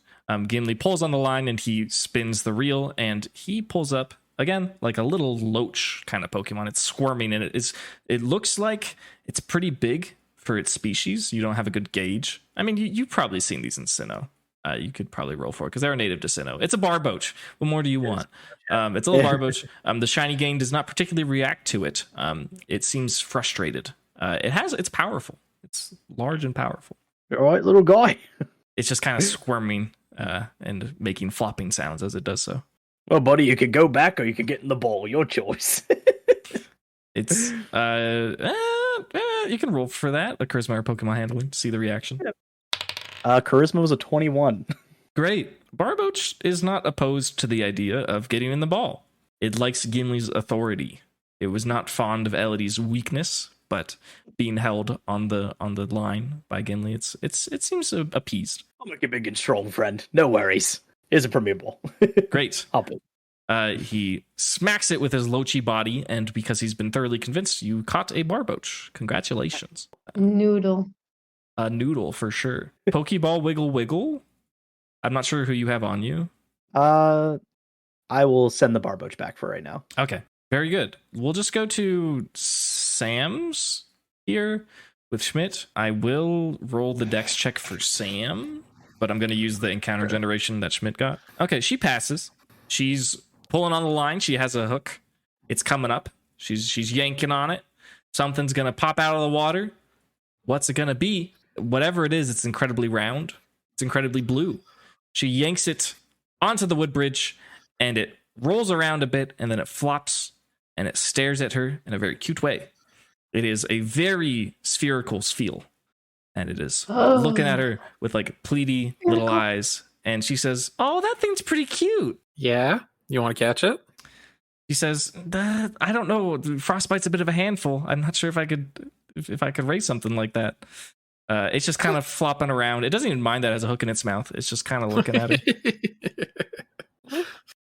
Gimli pulls on the line, and he spins the reel, and he pulls up again like a little loach kind of Pokemon. It's squirming, and it looks like it's pretty big for its species. You don't have a good gauge. I mean, you've probably seen these in Sinnoh. you could probably roll for it because they're a native to Sinnoh. It's a barboach. What more do you want? It's a little barboach. The shiny gain does not particularly react to it. It seems frustrated. It's powerful. It's large and powerful. All right, little guy. It's just kind of squirming and making flopping sounds as it does so. Well, buddy, you can go back or you can get in the ball. Your choice. It's you can roll for that. A charisma or Pokemon handling to see the reaction. Charisma was a 21. Great. Barboach is not opposed to the idea of getting in the ball. It likes Gimli's authority. It was not fond of Elodie's weakness, but being held on the line by Gimli, it seems appeased. I'm like a big and strong friend. No worries. Here's a Premier Ball. Great. He smacks it with his loachy body, and because he's been thoroughly convinced, you caught a Barboach. Congratulations. Noodle. A noodle for sure. Pokeball wiggle wiggle. I'm not sure who you have on you. I will send the Barboach back for right now. Okay. Very good. We'll just go to Sam's here with Schmidt. I will roll the dex check for Sam, but I'm going to use the encounter generation that Schmidt got. Okay, she passes. She's pulling on the line. She has a hook. It's coming up. She's yanking on it. Something's going to pop out of the water. What's it going to be? Whatever it is, it's incredibly round. It's incredibly blue. She yanks it onto the wood bridge, and it rolls around a bit, and then it flops, and it stares at her in a very cute way. It is a very spherical feel, and it is looking at her with like pleady little eyes, and she says, "Oh, that thing's pretty cute." Yeah? You want to catch it? She says, "I don't know. Frostbite's a bit of a handful. I'm not sure if I could raise something like that." It's just kind of flopping around. It doesn't even mind that it has a hook in its mouth. It's just kind of looking at it.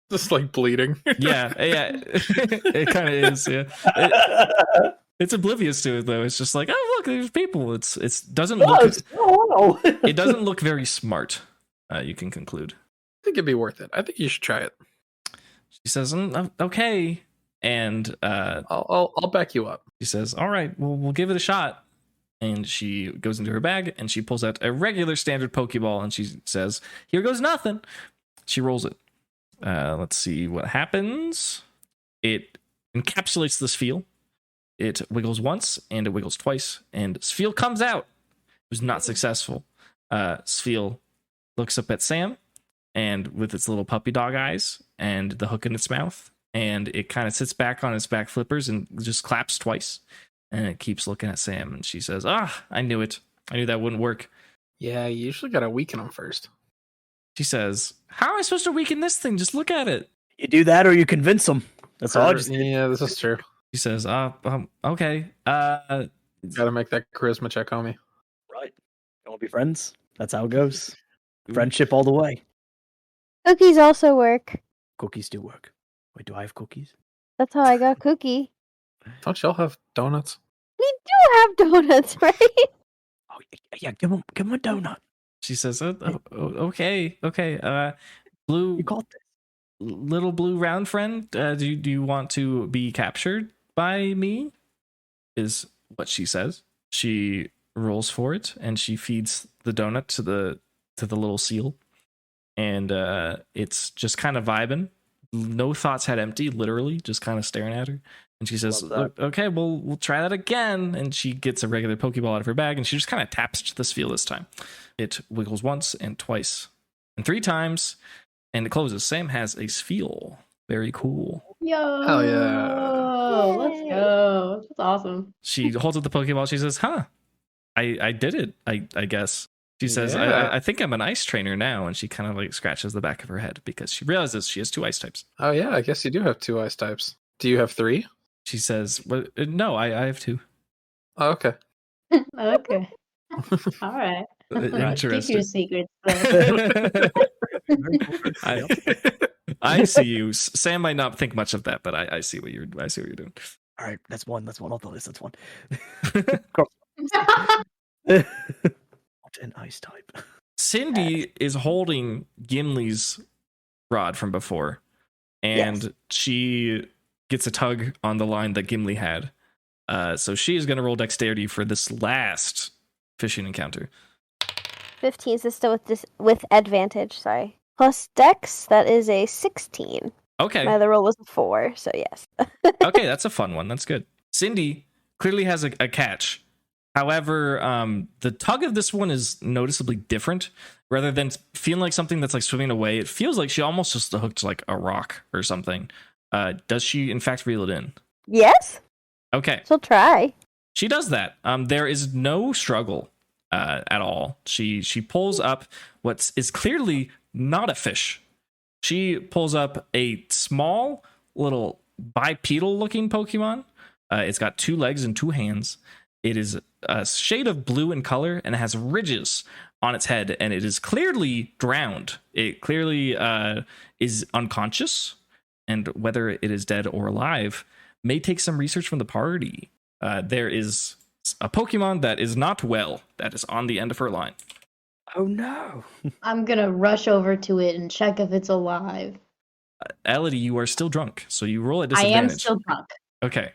Just like bleeding. Yeah. It kind of is. Yeah. It's oblivious to it though. It's just like, oh look, there's people. It doesn't look. It doesn't look very smart. You can conclude. I think it'd be worth it. I think you should try it. She says, "Okay," and I'll back you up. she says, "All right, we'll give it a shot." And she goes into her bag and she pulls out a regular standard Pokeball and she says, "Here goes nothing." She rolls it. Let's see what happens. It encapsulates the Spheal. It wiggles once and it wiggles twice, and Spheal comes out. It was not successful. Spheal looks up at Sam, and with its little puppy dog eyes and the hook in its mouth, and it kind of sits back on its back flippers and just claps twice. And it keeps looking at Sam, and she says, I knew it. I knew that wouldn't work." Yeah, you usually gotta weaken them first. She says, "How am I supposed to weaken this thing? Just look at it." You do that or you convince them. That's all I just did. Yeah, this is true. She says, okay. Gotta make that charisma check, homie. Right. You want to be friends? That's how it goes. Friendship all the way. Cookies also work. Cookies do work. Wait, do I have cookies? That's how I got Cookie. Don't y'all have donuts? We do have donuts, right? Oh, yeah, give him a donut. She says, okay. Blue, You got this. little blue round friend, do you want to be captured by me? Is what she says. She rolls for it, and she feeds the donut to the little seal, and it's just kind of vibing. No thoughts had empty, literally, just kind of staring at her. And she says, "Okay, we'll try that again." And she gets a regular Pokeball out of her bag, and she just kind of taps to the Spheal this time. It wiggles once and twice and 3 times, and it closes. Sam has a Spheal. Very cool. Yo! Hell yeah. Let's go. That's awesome. She holds up the Pokeball. She says, I did it, I guess. She says, Yeah. I think I'm an ice trainer now. And she kind of like scratches the back of her head because she realizes she has 2 ice types. Oh yeah, I guess you do have 2 ice types. Do you have 3? She says, no, I have 2. Oh, okay. Okay. All right. Keep your Interesting. secrets, though. I see you. Sam might not think much of that, but I see what you're doing. All right, that's one. I'll do this. That's one. What an ice type. Cindy is holding Gimli's rod from before, and she gets a tug on the line that Gimli had. So she is going to roll dexterity for this last fishing encounter. 15 is still with advantage, sorry. Plus Dex, that is a 16. Okay. My other roll was a 4, so yes. Okay, that's a fun one. That's good. Cindy clearly has a catch. However, the tug of this one is noticeably different. Rather than feeling like something that's like swimming away, it feels like she almost just hooked like a rock or something. Does she in fact reel it in? Yes? Okay. She'll try. She does that. There is no struggle at all. She pulls up what is clearly not a fish. She pulls up a small little bipedal looking Pokemon. It's got 2 legs and 2 hands. It is a shade of blue in color and it has ridges on its head, and it is clearly drowned. It clearly is unconscious, and whether it is dead or alive may take some research from the party. There is a Pokemon that is not well, that is on the end of her line. Oh no. I'm gonna rush over to it and check if it's alive. Elodie, you are still drunk, so you roll at I disadvantage. am still drunk. Okay.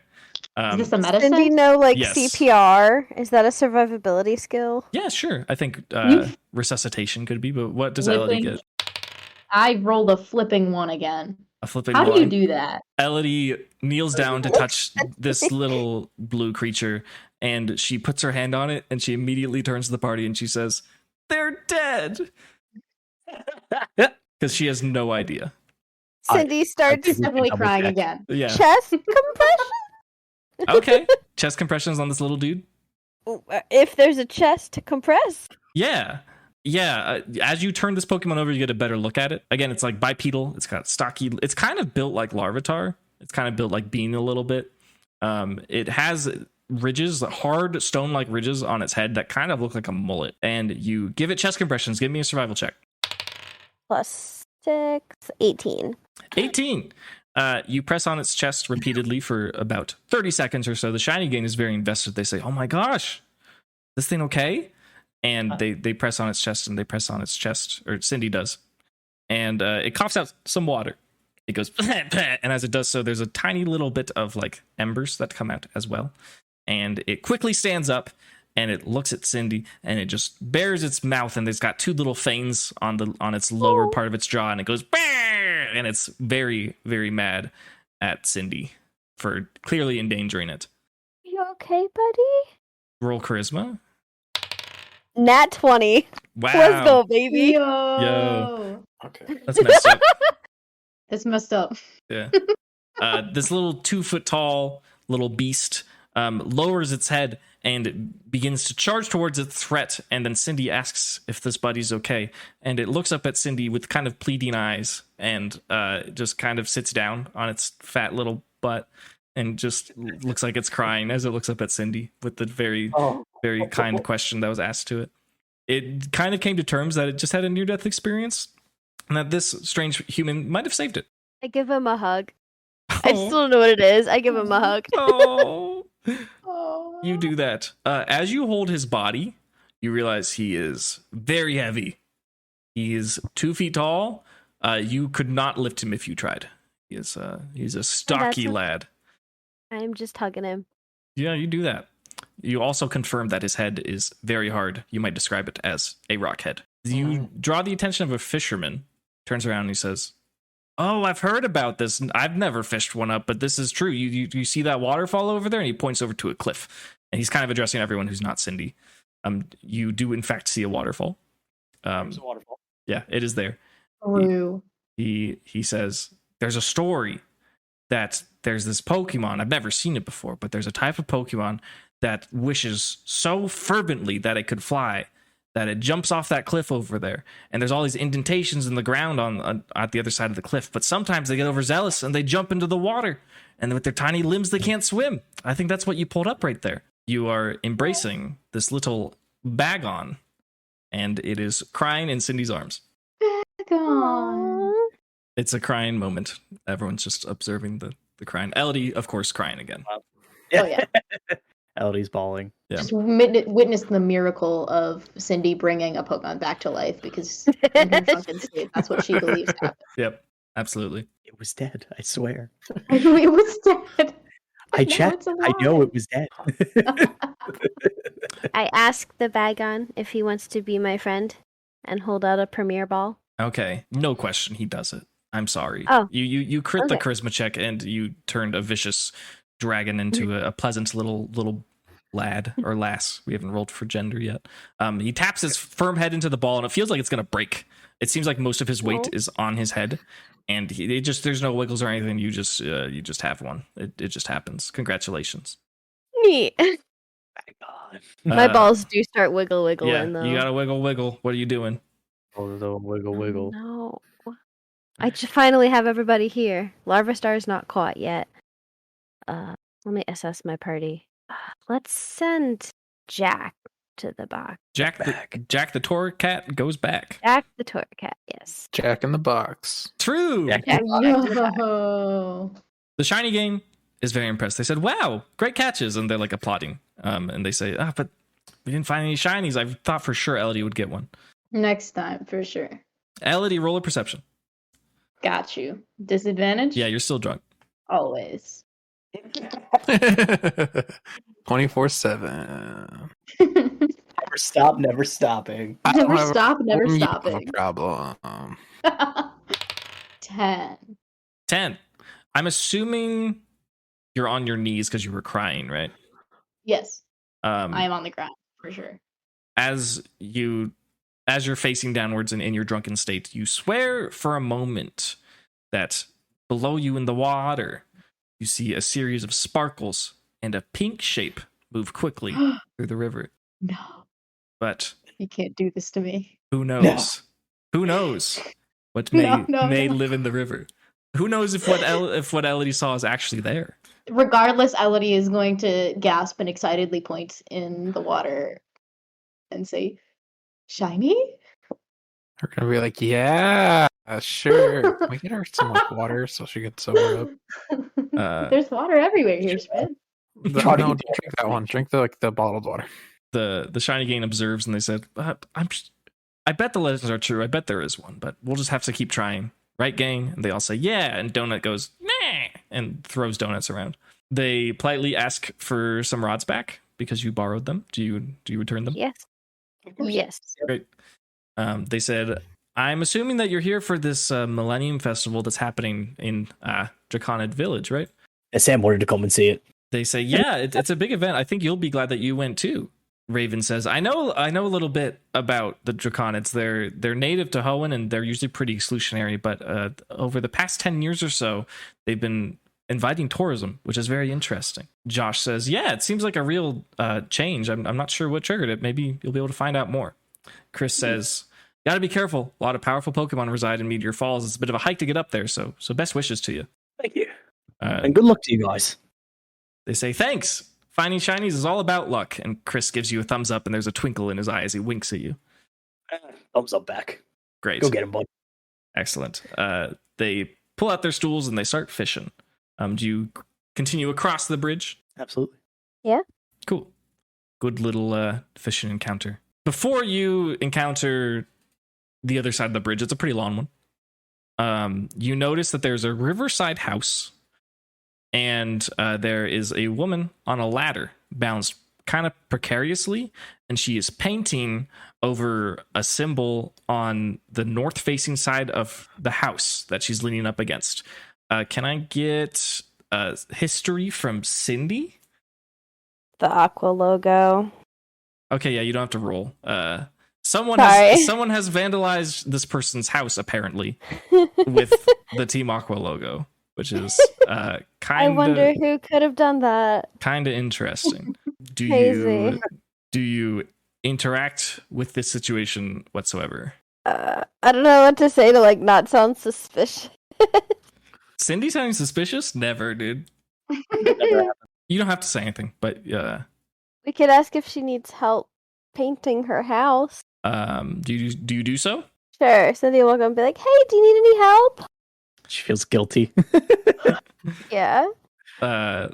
Is this a medicine? Cindy know like Yes. CPR? Is that a survivability skill? Yeah, sure. I think resuscitation could be, but what does Elodie Flipping. get? I rolled a flipping 1 again. A flipping How do you one. do that? Elodie kneels down to touch this little blue creature, and she puts her hand on it, and she immediately turns to the party and she says, "They're dead," because she has no idea. Cindy starts She's definitely double crying check. again. Yeah. chest compression. Okay. Chest compressions on this little dude. If there's a chest to compress. Yeah. Yeah. As you turn this Pokemon over, you get a better look at it. Again, it's like bipedal. It's got stocky. It's kind of built like Larvitar. It's kind of built like Bean a little bit. It has ridges, hard stone-like ridges on its head that kind of look like a mullet. And you give it chest compressions. Give me a survival check. Plus 6, 18. 18. You press on its chest repeatedly for about 30 seconds or so. The Shenanigan is very invested. They say, "Oh my gosh, this thing okay?" And they press on its chest and they press on its chest, or Cindy does. And it coughs out some water. It goes, and as it does so, there's a tiny little bit of like embers that come out as well. And it quickly stands up and it looks at Cindy and it just bares its mouth, and it's got 2 little fangs on its lower part of its jaw, and it goes, and it's very, very mad at Cindy for clearly endangering it. You okay, buddy? Roll charisma. Nat 20. Wow. Let's go, baby. Yo. Okay. That's messed up. That's messed up. Yeah. This little 2 foot tall little beast lowers its head and begins to charge towards its threat. And then Cindy asks if this buddy's okay. And it looks up at Cindy with kind of pleading eyes and just kind of sits down on its fat little butt and just looks like it's crying as it looks up at Cindy with the very, very kind question that was asked to it. It kind of came to terms that it just had a near-death experience and that this strange human might have saved it. I give him a hug. I still don't know what it is. I give him a hug. Oh. You do that. As you hold his body, you realize he is very heavy. He is 2 feet tall. You could not lift him if you tried. He's a stocky lad. I'm just hugging him. Yeah, you do that. You also confirm that his head is very hard. You might describe it as a rock head. You draw the attention of a fisherman, turns around and he says, "Oh, I've heard about this. I've never fished one up, but this is true. You see that waterfall over there?" And he points over to a cliff. And he's kind of addressing everyone who's not Cindy. You do, in fact, see a waterfall. There's a waterfall. Yeah, it is there. True. He says, "There's a story that there's this Pokemon. I've never seen it before, but there's a type of Pokemon that wishes so fervently that it could fly that it jumps off that cliff over there. And there's all these indentations in the ground on at the other side of the cliff. But sometimes they get overzealous and they jump into the water. And with their tiny limbs, they can't swim." I think that's what you pulled up right there. You are embracing this little Bagon, and it is crying in Cindy's arms. Gone. It's a crying moment. Everyone's just observing the crying. Elodie, of course, crying again. Oh, yeah. Elodie's bawling. Yeah. Just witnessed the miracle of Cindy bringing a Pokemon back to life, because in her drunken state, that's what she believes happened. Yep, absolutely. It was dead, I swear. It was dead. I Now checked. it's I know alive. it was dead. I ask the Bagon if he wants to be my friend and hold out a premier ball. Okay, no question, he does it. I'm sorry. Oh, You crit the okay. charisma check and you turned a vicious dragon into a pleasant little lad or lass. We haven't rolled for gender yet. He taps his firm head into the ball and it feels like it's gonna break. It seems like most of his weight is on his head, and there's no wiggles or anything. You just have one. It just happens. Congratulations. Neat. My Uh, balls do start wiggling Yeah, though. you gotta wiggle. What are you doing? Wiggle. No. I just finally have everybody here. Larva Star is not caught yet. Let me assess my party. Let's send Jack to the box. Jack the Tor Cat goes back. Jack the tour cat, yes. Jack in the box. True. Jack- Yo. The shiny gang is very impressed. They said, "Wow, great catches," and they're like applauding. And they say, but we didn't find any shinies. I thought for sure Elodie would get one. Next time, for sure. Elodie, roll a perception. Got you. Disadvantage? Yeah, you're still drunk. Always. 24/7. Never stop, never stopping. I don't Never have a stop, never problem, you have stopping. a problem. 10. 10. I'm assuming you're on your knees because you were crying, right? Yes, Um, I am on the ground, for sure. as you're facing downwards and in your drunken state, you swear for a moment that below you in the water, you see a series of sparkles and a pink shape move quickly through the river. No, But you can't do this to me. who knows? Who knows what may No. live in the river? Who knows if what Elodie saw is actually there? Regardless, Elodie is going to gasp and excitedly point in the water and say, "Shiny?" We're gonna be like, yeah, sure. Can we get her some like water so she gets sober up? There's water everywhere here, Smith. No, Try to don't get drink that one. Drink the bottled water. The shiny gang observes and they said, I bet the legends are true. I bet there is one, but we'll just have to keep trying. Right, gang? And they all say, yeah. And Donut goes, nah, and throws donuts around. They politely ask for some rods back because you borrowed them. Do you return them? Yes. Yes. Great. They said, I'm assuming that you're here for this Millennium Festival that's happening in Draconid Village, right? Sam wanted to come and see it. They say, yeah, it's a big event. I think you'll be glad that you went too. Raven says, I know a little bit about the Draconids. They're native to Hoenn and they're usually pretty exclusionary, but over the past 10 years or so, they've been inviting tourism, which is very interesting. Josh says, yeah, it seems like a real change. I'm not sure what triggered it. Maybe you'll be able to find out more. Chris says, gotta be careful. A lot of powerful Pokemon reside in Meteor Falls. It's a bit of a hike to get up there, so best wishes to you. Thank you. And good luck to you guys. They say, thanks. Finding shinies is all about luck. And Chris gives you a thumbs up and there's a twinkle in his eye as he winks at you. Thumbs up back. Great. Go get him, bud. Excellent. They pull out their stools and they start fishing. Do you continue across the bridge? Absolutely. Yeah. Cool. Good little fishing encounter. Before you encounter the other side of the bridge, it's a pretty long one. You notice that there's a riverside house, and there is a woman on a ladder balanced kind of precariously, and she is painting over a symbol on the north-facing side of the house that she's leaning up against. Can I get history from Cindy? The Aqua logo. Okay, yeah, you don't have to roll. Someone Sorry. has vandalized this person's house apparently with the Team Aqua logo, which is I wonder who could have done that. kind of interesting. Crazy. Do you interact with this situation whatsoever? I don't know what to say to like not sound suspicious. Cindy sounding suspicious? Never, dude. You don't have to say anything, but We could ask if she needs help painting her house. do you do so? Sure. Cynthia will go and be like, hey, do you need any help? She feels guilty. Yeah. The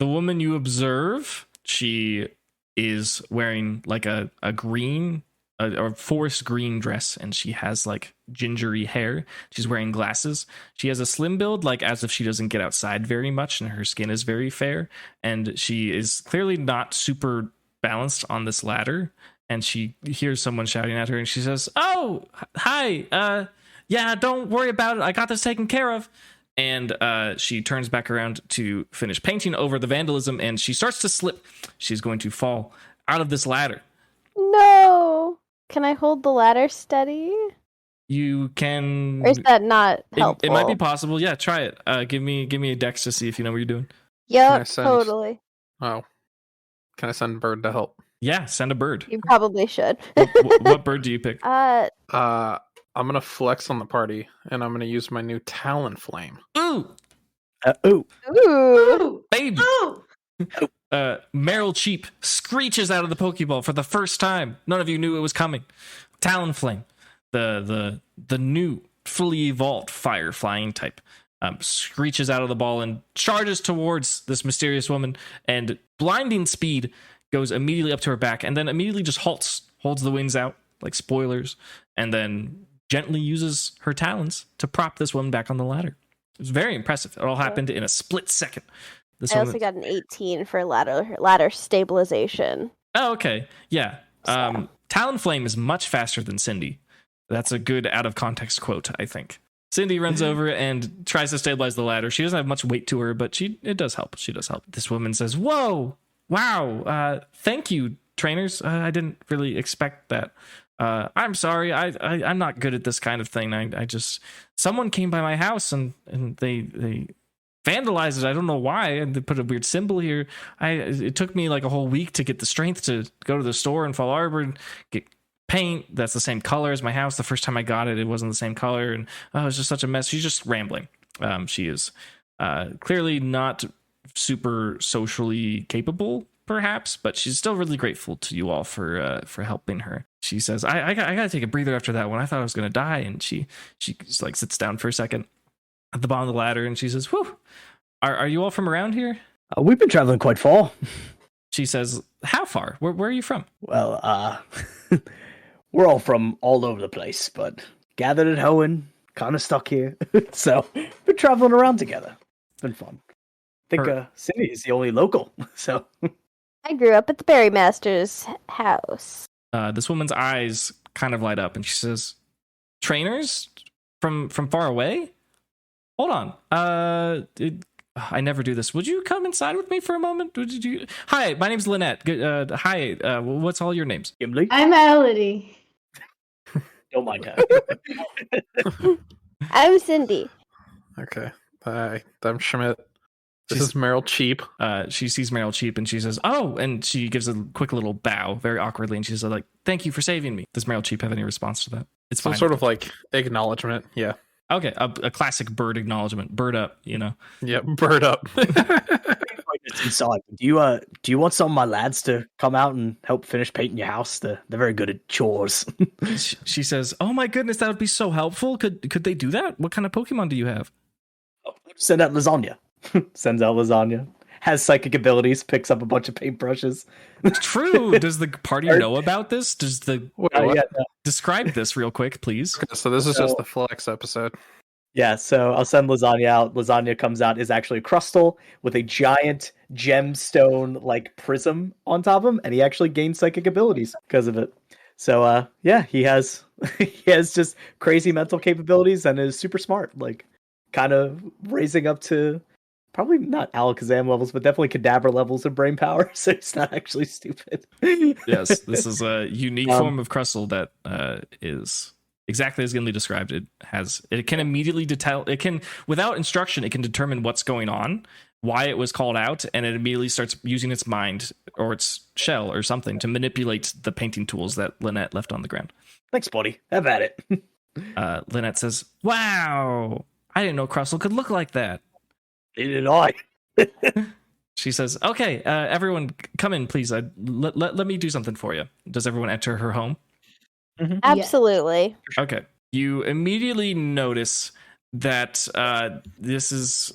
woman you observe, she is wearing like a green or forest green dress, and she has like gingery hair. She's wearing glasses. She has a slim build, like as if she doesn't get outside very much, and her skin is very fair. And she is clearly not super balanced on this ladder, and she hears someone shouting at her, and she says, "Oh, hi. Yeah, don't worry about it. I got this taken care of." And she turns back around to finish painting over the vandalism, and she starts to slip. She's going to fall out of this ladder. No. Can I hold the ladder steady? You can. Or is that not helpful? It might be possible. Yeah, try it. Give me a dex to see if you know what you're doing. Can I Yep, send- totally. Oh, can I send Bird to help? Yeah, send a bird. You probably should. What bird do you pick? I'm gonna flex on the party, and I'm gonna use my new Talon Flame. Ooh, Ooh. Ooh. baby. Ooh. Meryl Cheap screeches out of the Pokeball for the first time. None of you knew it was coming. Talonflame, the new fully evolved fire flying type, screeches out of the ball and charges towards this mysterious woman, and blinding speed goes immediately up to her back, and then immediately just holds the wings out like spoilers, and then gently uses her talons to prop this woman back on the ladder. It was very impressive. It all happened in a split second. This I woman... also got an 18 for ladder stabilization. Oh, okay. Yeah. So. Talonflame is much faster than Cindy. That's a good out of context quote, I think. Cindy runs over and tries to stabilize the ladder. She doesn't have much weight to her, but it does help. She does help. This woman says, "Whoa, wow, thank you, trainers. I didn't really expect that. I'm sorry. I'm not good at this kind of thing. I just someone came by my house and they vandalized it. I don't know why, and they put a weird symbol here. It took me like a whole week to get the strength to go to the store in Fall Arbor and get paint that's the same color as my house. The first time I got it, it wasn't the same color, and it was just such a mess." She's just rambling. She is clearly not super socially capable, perhaps, but she's still really grateful to you all for helping her. She says, I gotta take a breather after that one. I thought I was gonna die." And she just like sits down for a second at the bottom of the ladder, and she says, "Whew, are you all from around here?" We've been traveling quite far. She says, "How far? Where are you from?" Well, we're all from all over the place, but gathered at Hoenn, kind of stuck here. So, we're traveling around together. It's been fun. I think Cindy is the only local, so... I grew up at the Berrymaster's house. This woman's eyes kind of light up, and she says, "Trainers from far away? Hold on. I never do this. Would you come inside with me for a moment? Hi, my name's Lynette. Hi, what's all your names?" Gimli? I'm Melody. Don't mind her. I'm Cindy. Okay. Hi, I'm Schmidt. This She's- is Meryl Cheap. She sees Meryl Cheap, and she says, "Oh," and she gives a quick little bow, very awkwardly, and she says, like, "Thank you for saving me." Does Meryl Cheap have any response to that? It's Some fine. sort of like acknowledgement. Yeah. Okay, a classic bird acknowledgement. Bird up, you know. Yep. Bird up. It's inside. Do you want some of my lads to come out and help finish painting your house? They're very good at chores. She says, "Oh my goodness, that would be so helpful. Could they do that? What kind of Pokemon do you have?" Send out lasagna. Sends out lasagna. Has psychic abilities. Picks up a bunch of paintbrushes. True. Does the party know about this? Does the Wait, what? No. describe this real quick, please? So this is just the flex episode. Yeah, so I'll send lasagna out. Lasagna comes out is actually Crustle with a giant gemstone like prism on top of him, and he actually gains psychic abilities because of it. So yeah, he has just crazy mental capabilities and is super smart, like kind of raising up to probably not Alakazam levels, but definitely Kadabra levels of brain power. So he's not actually stupid. Yes, this is a unique form of Crustle that is exactly as Gimli described. It can immediately without instruction, it can determine what's going on, why it was called out, and it immediately starts using its mind or its shell or something to manipulate the painting tools that Lynette left on the ground. Thanks, buddy. Have at it. Lynette says, "Wow, I didn't know Crustle could look like that." Neither did I. She says, "Okay, everyone come in, please. Let me do something for you." Does everyone enter her home? Absolutely. Okay. You immediately notice that it's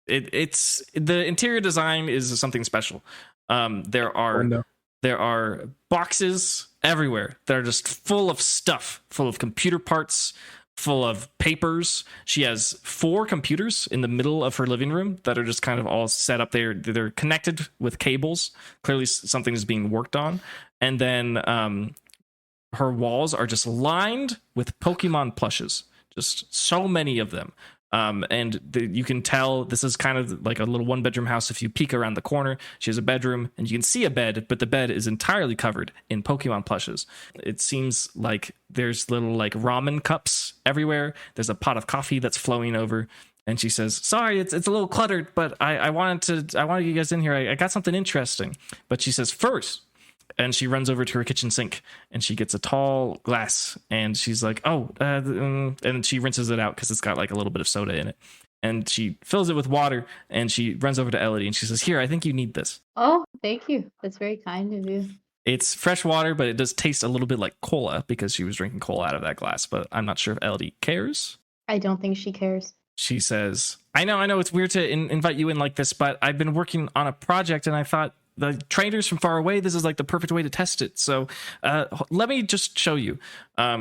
the interior design is something special. There are boxes everywhere that are just full of stuff, full of computer parts, full of papers. She has 4 computers in the middle of her living room that are just kind of all set up there. They're connected with cables. Clearly something is being worked on. And then her walls are just lined with Pokemon plushes. Just so many of them. And you can tell this is kind of like a little 1-bedroom house. If you peek around the corner, she has a bedroom and you can see a bed, but the bed is entirely covered in Pokemon plushes. It seems like there's little like ramen cups everywhere. There's a pot of coffee that's flowing over. And she says, sorry, it's a little cluttered, but I wanted you guys in here. I got something interesting. But she says, first, and she runs over to her kitchen sink and she gets a tall glass and she's like, and she rinses it out because it's got like a little bit of soda in it. And she fills it with water and she runs over to Elodie and she says, here, I think you need this. Oh, thank you. That's very kind of you. It's fresh water, but it does taste a little bit like cola because she was drinking cola out of that glass. But I'm not sure if Elodie cares. I don't think she cares. She says, I know it's weird to invite you in like this, but I've been working on a project and I thought, the trainers from far away, this is like the perfect way to test it. So let me just show you.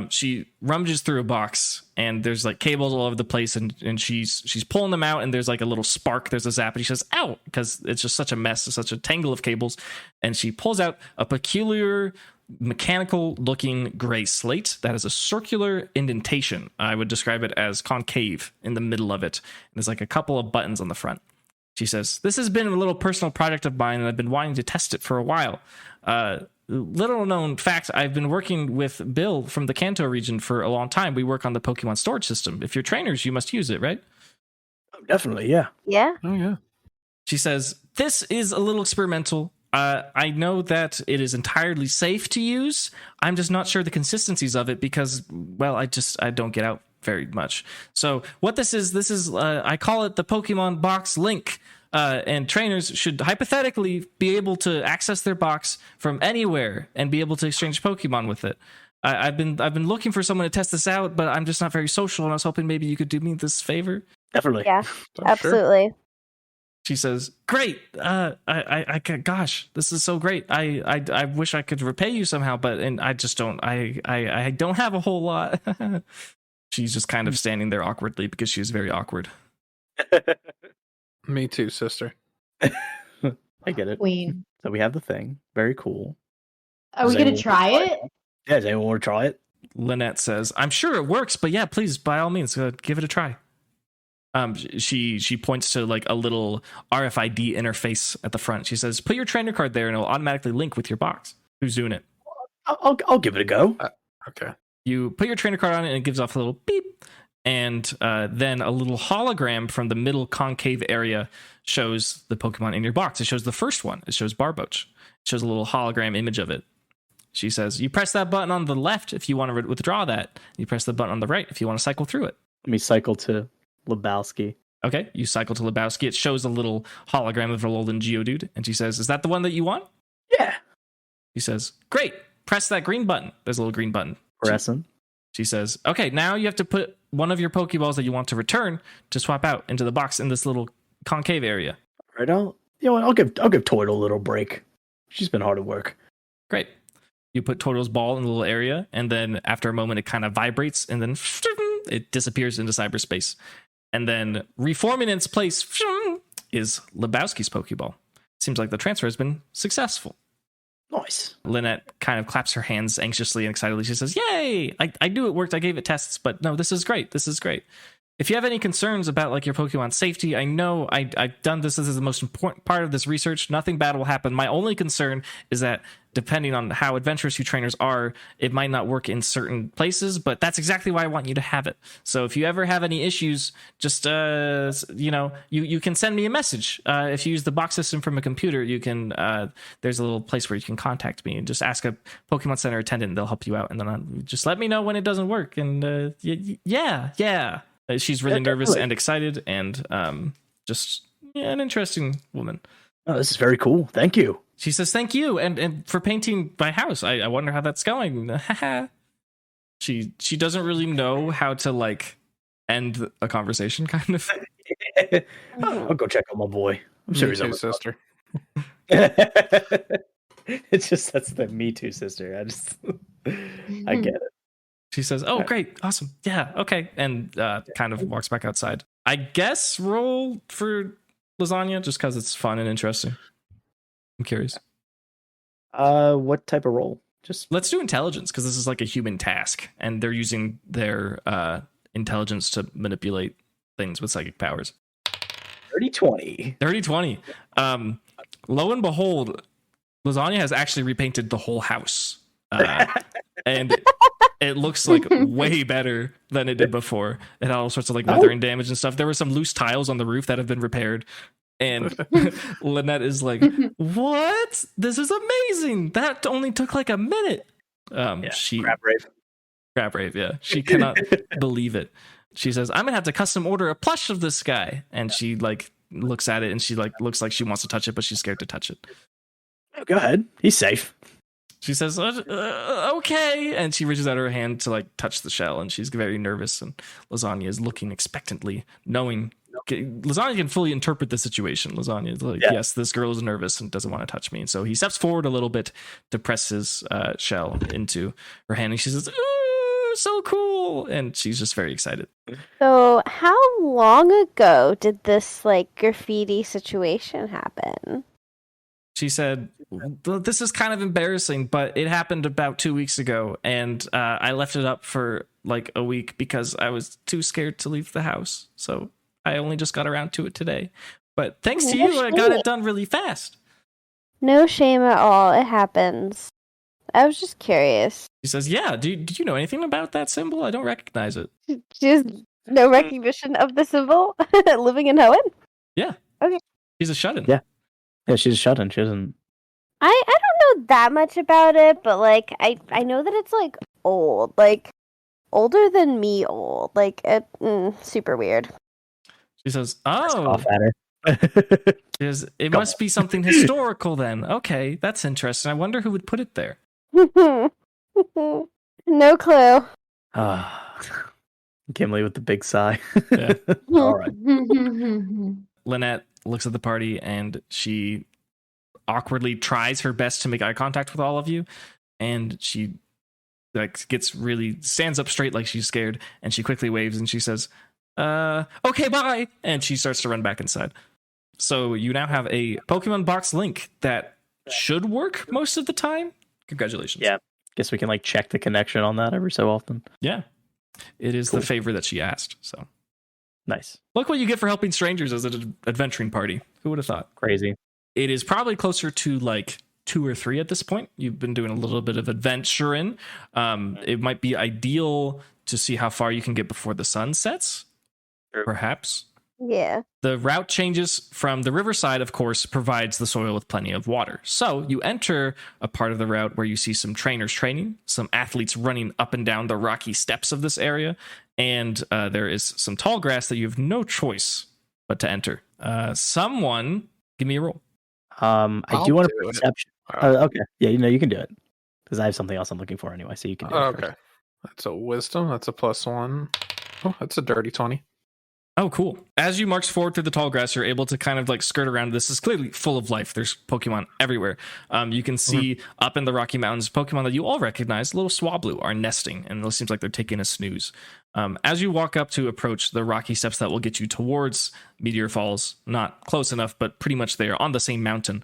She rummages through a box and there's like cables all over the place and she's pulling them out and there's like a little spark. There's a zap and she says, ow, because it's just such a mess, such a tangle of cables. And she pulls out a peculiar mechanical looking gray slate that has a circular indentation. I would describe it as concave in the middle of it. And there's like a couple of buttons on the front. She says, this has been a little personal project of mine, and I've been wanting to test it for a while. Little known fact, I've been working with Bill from the Kanto region for a long time. We work on the Pokemon storage system. If you're trainers, you must use it, right? Oh, definitely, yeah. Yeah. Oh, yeah. She says, this is a little experimental. I know that it is entirely safe to use. I'm just not sure the consistencies of it because, well, I don't get out very much. So what this is I call it the Pokemon Box Link. And trainers should hypothetically be able to access their box from anywhere and be able to exchange Pokemon with it. I've been looking for someone to test this out, but I'm just not very social, and I was hoping maybe you could do me this favor. Definitely. Yeah, Oh, absolutely. She says, "Great! Gosh, this is so great. I wish I could repay you somehow, but I just don't. I don't have a whole lot." She's just kind of standing there awkwardly because she's very awkward. Me too, sister. I get it. Queen. So we have the thing. Very cool. Are we Does gonna anyone try wanna it? Yeah, does anyone want to try it? Lynette says, "I'm sure it works, but yeah, please, by all means, give it a try." She points to like a little RFID interface at the front. She says, "Put your trainer card there, and it'll automatically link with your box." Who's doing it? I'll give it a go. Okay. You put your trainer card on it, and it gives off a little beep, and then a little hologram from the middle concave area shows the Pokemon in your box. It shows the first one. It shows Barboach. It shows a little hologram image of it. She says, "You press that button on the left if you want to withdraw that. You press the button on the right if you want to cycle through it." Let me cycle to Lebowski. Okay, you cycle to Lebowski. It shows a little hologram of Alolan Geodude, and she says, "Is that the one that you want?" Yeah. He says, "Great. Press that green button." There's a little green button. Pressing. She says, "Okay, now you have to put one of your Pokeballs that you want to return to swap out into the box in this little concave area." Right. I'll give Toidle a little break. She's been hard at work. Great. You put Toidle's ball in the little area, and then after a moment, it kind of vibrates, and then it disappears into cyberspace. And then reforming in its place is Lebowski's Pokeball. Seems like the transfer has been successful. Nice. Lynette kind of claps her hands anxiously and excitedly. She says, "Yay! I knew it worked. I gave it tests, but no, this is great. This is great. If you have any concerns about like your Pokemon safety, I know I've done this. This is the most important part of this research. Nothing bad will happen. My only concern is that depending on how adventurous you trainers are, it might not work in certain places, but that's exactly why I want you to have it. So if you ever have any issues, just, you can send me a message. If you use the box system from a computer, you can, there's a little place where you can contact me and just ask a Pokemon Center attendant and they'll help you out. And then just let me know when it doesn't work. And yeah. She's really nervous and excited and an interesting woman. Oh, this is very cool. Thank you. She says, "Thank you, and for painting my house. I wonder how that's going." She doesn't really know how to like end a conversation, kind of. I'll go check on my boy. I'm Me sure he's too, over. sister. It's just that's the Me Too sister. I get it. She says, "Oh, great, awesome, yeah, okay," and kind of walks back outside. I guess roll for lasagna just because it's fun and interesting. I'm curious. What type of roll? Just Let's do intelligence because this is like a human task, and they're using their intelligence to manipulate things with psychic powers. 30-20. 30-20. Lo and behold, lasagna has actually repainted the whole house, and it looks like way better than it did before. It had all sorts of like weathering damage and stuff. There were some loose tiles on the roof that have been repaired. And Lynette is like, "What? This is amazing! That only took like a minute." She crab rave, yeah. She cannot believe it. She says, "I'm gonna have to custom order a plush of this guy." And she like looks at it and she like looks like she wants to touch it, but she's scared to touch it. Oh, go ahead. He's safe. She says, "Okay," and she reaches out her hand to like touch the shell, and she's very nervous. And Lasagna is looking expectantly, knowing Lasagna can fully interpret the situation. Lasagna is like, "Yes, this girl is nervous and doesn't want to touch me." And so he steps forward a little bit to press his shell into her hand, and she says, "Ooh, so cool!" And she's just very excited. So, how long ago did this like graffiti situation happen? She said, "This is kind of embarrassing, but it happened about 2 weeks ago, and I left it up for like a week because I was too scared to leave the house. So I only just got around to it today. But thanks to you, I got it done really fast." No shame at all. It happens. I was just curious. She says, "Yeah, do you know anything about that symbol? I don't recognize it." She has no recognition of the symbol living in Hoenn? Yeah. Okay. She's a shut-in. Yeah. Yeah, she's a shut-in. She doesn't... I don't know that much about it, but like I know that it's like old, like older than me old, like super weird. She says, Off at her. It must be something historical then. Okay, that's interesting. I wonder who would put it there." No clue. Gimli with the big sigh. Yeah. All right. Lynette looks at the party and she awkwardly tries her best to make eye contact with all of you, and she like stands up straight like she's scared, and she quickly waves and she says, "Okay, bye," and she starts to run back inside. So you now have a Pokemon box link that should work most of the time. Congratulations. Yeah. Guess we can like check the connection on that every so often. Yeah. It is Cool. the favor that she asked. So Nice. look what you get for helping strangers as an adventuring party. Who would have thought? Crazy. It is probably closer to like 2 or 3 at this point. You've been doing a little bit of adventuring. It might be ideal to see how far you can get before the sun sets. Sure. Perhaps. Yeah. The route changes from the riverside, of course, provides the soil with plenty of water. So you enter a part of the route where you see some trainers training, some athletes running up and down the rocky steps of this area, and there is some tall grass that you have no choice but to enter. Someone, give me a roll. I do want a do it. perception. Okay. Yeah, you can do it. Because I have something else I'm looking for anyway, so you can do it. Okay. First. That's a wisdom. That's a +1. Oh, that's a dirty 20. Oh, cool. As you march forward through the tall grass, you're able to kind of like skirt around. This is clearly full of life. There's Pokemon everywhere. You can see up in the Rocky Mountains, Pokemon that you all recognize, little Swablu, are nesting, and it seems like they're taking a snooze. As you walk up to approach the rocky steps that will get you towards Meteor Falls, not close enough, but pretty much there on the same mountain,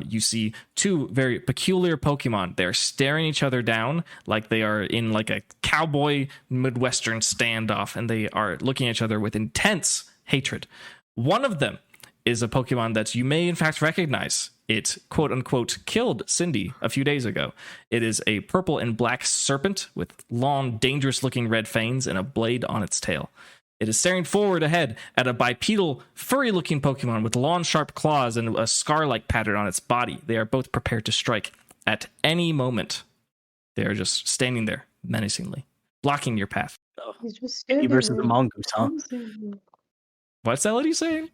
you see 2 very peculiar Pokemon. They're staring each other down like they are in like a cowboy Midwestern standoff, and they are looking at each other with intense hatred. One of them is a Pokemon that you may in fact recognize. It quote unquote killed Cindy a few days ago. It is a purple and black serpent with long, dangerous looking red fangs and a blade on its tail. It is staring forward ahead at a bipedal, furry looking Pokemon with long, sharp claws and a scar like pattern on its body. They are both prepared to strike at any moment. They are just standing there menacingly, blocking your path. He's just He versus the mongoose, huh? What's Elodie saying?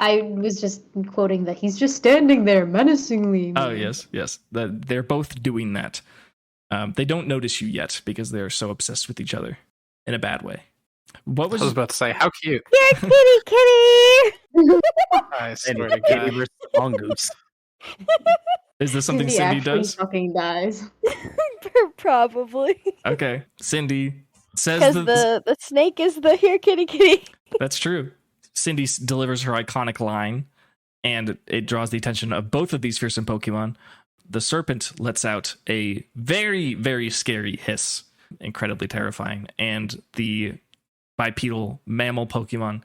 I was just quoting that he's just standing there menacingly. Oh, yes. They're both doing that. They don't notice you yet because they're so obsessed with each other in a bad way. What was I was about to say, how cute. Here, kitty! I swear to Katie God. versus the mongoose. Is this something Cindy actually does? fucking dies. Probably. Okay. Cindy says Because the snake is the here kitty kitty. That's true. Cindy delivers her iconic line, and it draws the attention of both of these fearsome Pokemon. The serpent lets out a very, very scary hiss, incredibly terrifying, and the bipedal mammal Pokemon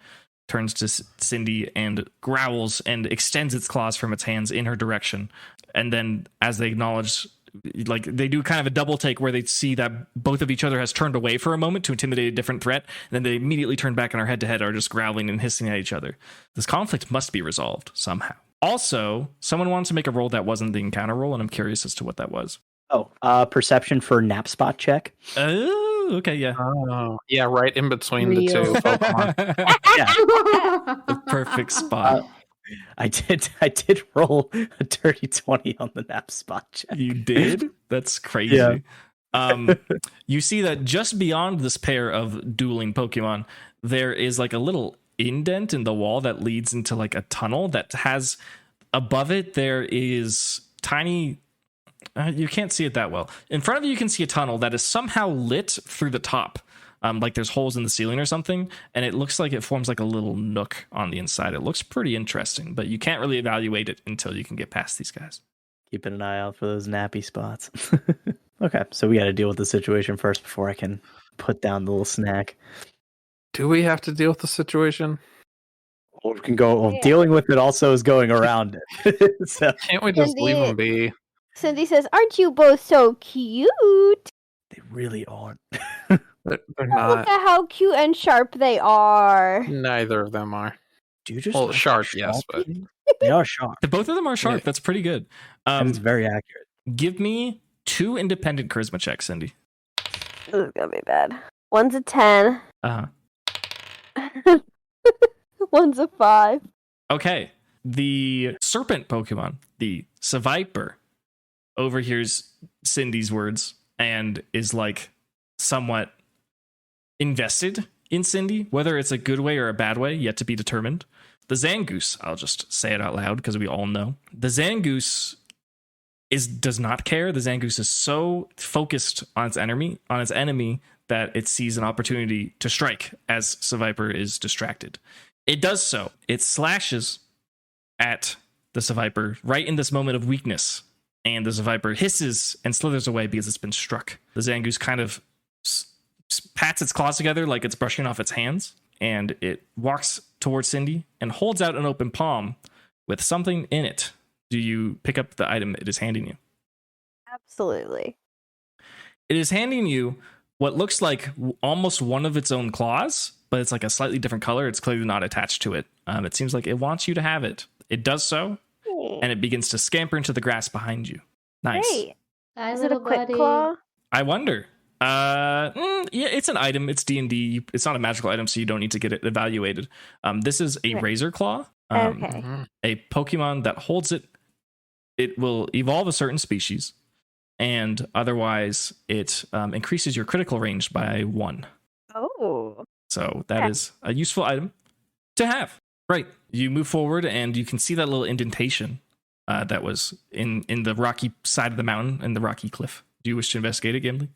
turns to Cindy and growls and extends its claws from its hands in her direction. And then, as they acknowledge, like, they do kind of a double take where they see that both of each other has turned away for a moment to intimidate a different threat, and then they immediately turn back and are head-to-head, are just growling and hissing at each other. This conflict must be resolved somehow. Also, someone wanted to make a roll that wasn't the encounter roll, and I'm curious as to what that was. Oh, perception for nap spot check. Oh, okay, yeah. Oh, yeah, right in between the Real. two Pokemon. The perfect spot. I did roll a dirty 20 on the nap spot check. You did? That's crazy. Yeah. You see that just beyond this pair of dueling Pokemon, there is like a little indent in the wall that leads into like a tunnel that has above it. There is tiny. You can't see it that well. In front of you, you can see a tunnel that is somehow lit through the top. Like there's holes in the ceiling or something, and it looks like it forms like a little nook on the inside. It looks pretty interesting, but you can't really evaluate it until you can get past these guys. Keeping an eye out for those nappy spots. Okay, so we got to deal with the situation first before I can put down the little snack. Do we have to deal with the situation? Or we can go. Well, Yeah. dealing with it also is going around it. So Can't we just leave them be? Cindy says, "Aren't you both so cute? they really aren't. They're Look not. at how cute and sharp they are." Neither of them are. Do you just Well, like sharp, yes, but they are sharp, Both of them are sharp. Yeah. That's pretty good. and it's very accurate. Give me 2 independent charisma checks, Cindy. This is gonna be bad. One's a 10. Uh-huh. One's a 5. Okay. The serpent Pokemon, the Seviper, overhears Cindy's words and is like somewhat invested in Cindy, whether it's a good way or a bad way, yet to be determined. The Zangoose, I'll just say it out loud because we all know. The Zangoose does not care. The Zangoose is so focused on its enemy that it sees an opportunity to strike as Seviper is distracted. It does so. It slashes at the Seviper right in this moment of weakness, and the Seviper hisses and slithers away because it's been struck. The Zangoose kind of pats its claws together like it's brushing off its hands, and it walks towards Cindy and holds out an open palm with something in it. Do you pick up the item it is handing you? Absolutely. It is handing you what looks like almost one of its own claws, but it's like a slightly different color. It's clearly not attached to it. It seems like it wants you to have it. It does so, and it begins to scamper into the grass behind you. Nice. Great. Hi, Is it a little quick buddy. claw? I wonder. Yeah, it's an item. It's D&D. It's not a magical item, so you don't need to get it evaluated. This is a Right. Razor Claw. Okay. A Pokemon that holds it. It will evolve a certain species, and otherwise it increases your critical range by 1. Oh. So that Okay. is a useful item to have. Right. You move forward, and you can see that little indentation that was in the rocky side of the mountain and the rocky cliff. Do you wish to investigate it, Gimli?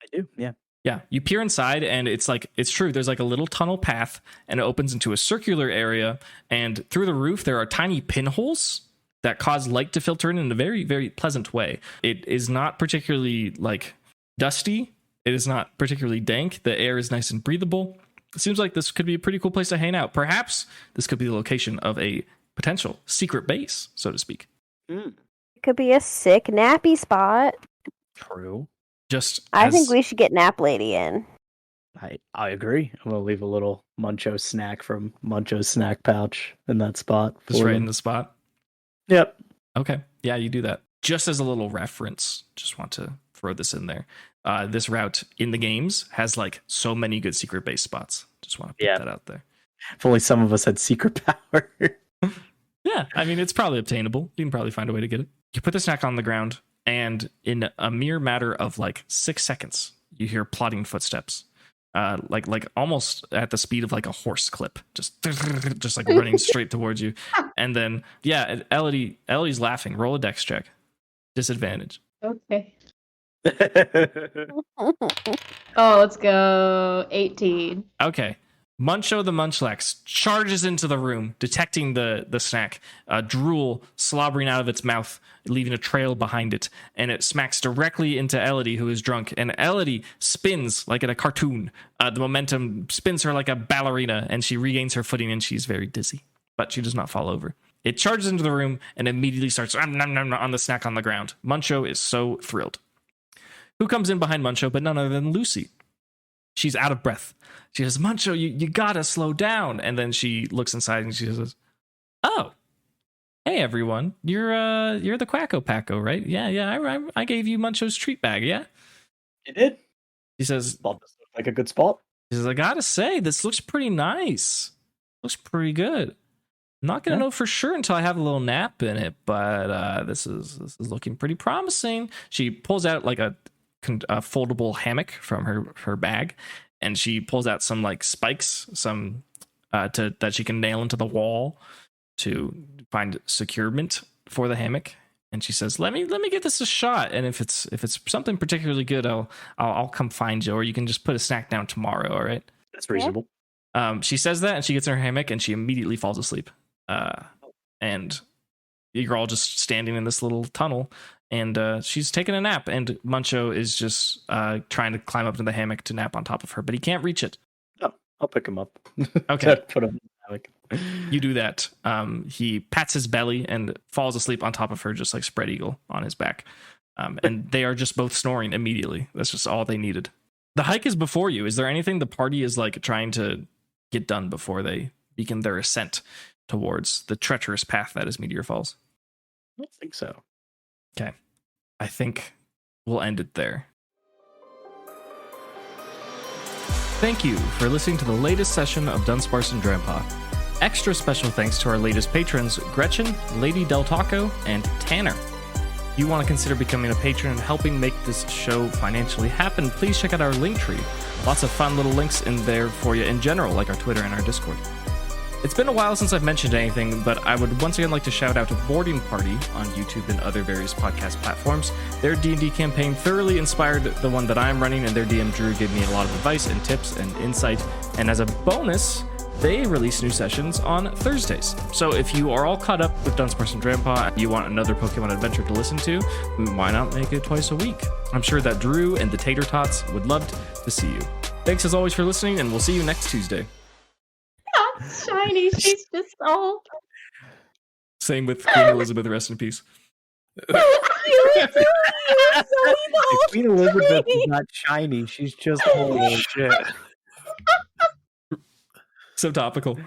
I do, yeah. Yeah, you peer inside, and it's true. There's like a little tunnel path, and it opens into a circular area. And through the roof, there are tiny pinholes that cause light to filter in a very, very pleasant way. It is not particularly like dusty. It is not particularly dank. The air is nice and breathable. It seems like this could be a pretty cool place to hang out. Perhaps this could be the location of a potential secret base, so to speak. It could be a sick nappy spot. True. Just I as- think we should get Nap Lady in. I agree. I'm gonna leave a little Muncho snack from Muncho's snack pouch in that spot. just for right them. in the spot. Yep. Okay. Yeah, you do that. Just as a little reference, just want to throw this in there. This route in the games has like so many good secret base spots. Just want to put Yeah. that out there. If only some of us had secret power. Yeah, I mean, it's probably obtainable. You can probably find a way to get it. You put the snack on the ground, and in a mere matter of like 6 seconds, you hear plodding footsteps. Like almost at the speed of like a horse clip, just like running straight towards you. And then, yeah, Elodie's laughing. Roll a dex check. Disadvantage. Okay. Oh, let's go 18. Okay. Muncho the Munchlax charges into the room, detecting the snack, drool slobbering out of its mouth, leaving a trail behind it, and it smacks directly into Elodie, who is drunk. And Elodie spins like in a cartoon. The momentum spins her like a ballerina, and she regains her footing, and she's very dizzy, but she does not fall over. It charges into the room and immediately starts on the snack on the ground. Muncho is so thrilled. Who comes in behind Muncho but none other than Lucy? She's out of breath. She says, Muncho, you gotta slow down. And then she looks inside and she says, oh, hey everyone, you're the Quacko Packo, right? Yeah, I gave you Muncho's treat bag, yeah? You did? She says, Spot this looks like a good spot. She says, I gotta say, this looks pretty nice. Looks pretty good. I'm not gonna know for sure until I have a little nap in it, but this is looking pretty promising. She pulls out like a foldable hammock from her bag, and she pulls out some like spikes, some that she can nail into the wall to find securement for the hammock. And she says, let me give this a shot, and if it's something particularly good, I'll come find you, or you can just put a snack down tomorrow. All right, That's reasonable. she says that, and she gets in her hammock and she immediately falls asleep. And you're all just standing in this little tunnel, and she's taking a nap, and Muncho is just trying to climb up to the hammock to nap on top of her, but he can't reach it. Oh, I'll pick him up. Okay. Put him in the hammock. You do that. He pats his belly and falls asleep on top of her, just like spread eagle on his back. And they are just both snoring immediately. That's just all they needed. The hike is before you. Is there anything the party is like trying to get done before they begin their ascent towards the treacherous path that is Meteor Falls? I don't think so. Okay. I think we'll end it there. Thank you for listening to the latest session of Dunsparce Drampa. Extra special thanks to our latest patrons, Gretchen, Lady Del Taco, and Tanner. If you want to consider becoming a patron and helping make this show financially happen, please check out our Linktree. Lots of fun little links in there for you in general, like our Twitter and our Discord. It's been a while since I've mentioned anything, but I would once again like to shout out to Boarding Party on YouTube and other various podcast platforms. Their D&D campaign thoroughly inspired the one that I'm running, and their DM Drew gave me a lot of advice and tips and insight. And as a bonus, they release new sessions on Thursdays. So if you are all caught up with Dunsparce and Drampa and you want another Pokemon adventure to listen to, why not make it twice a week? I'm sure that Drew and the Tater Tots would love to see you. Thanks as always for listening, and we'll see you next Tuesday. Shiny, she's just all. Same with Queen Elizabeth, rest in peace. Queen Elizabeth is not shiny. She's just holy shit. So topical.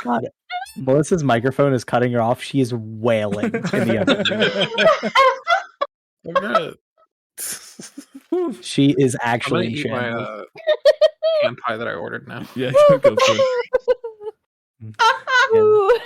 God, Melissa's microphone is cutting her off. She is wailing in the other room. She is I'm gonna actually eat shambles. my hand pie that I ordered now. Yeah, go for it. Ooh.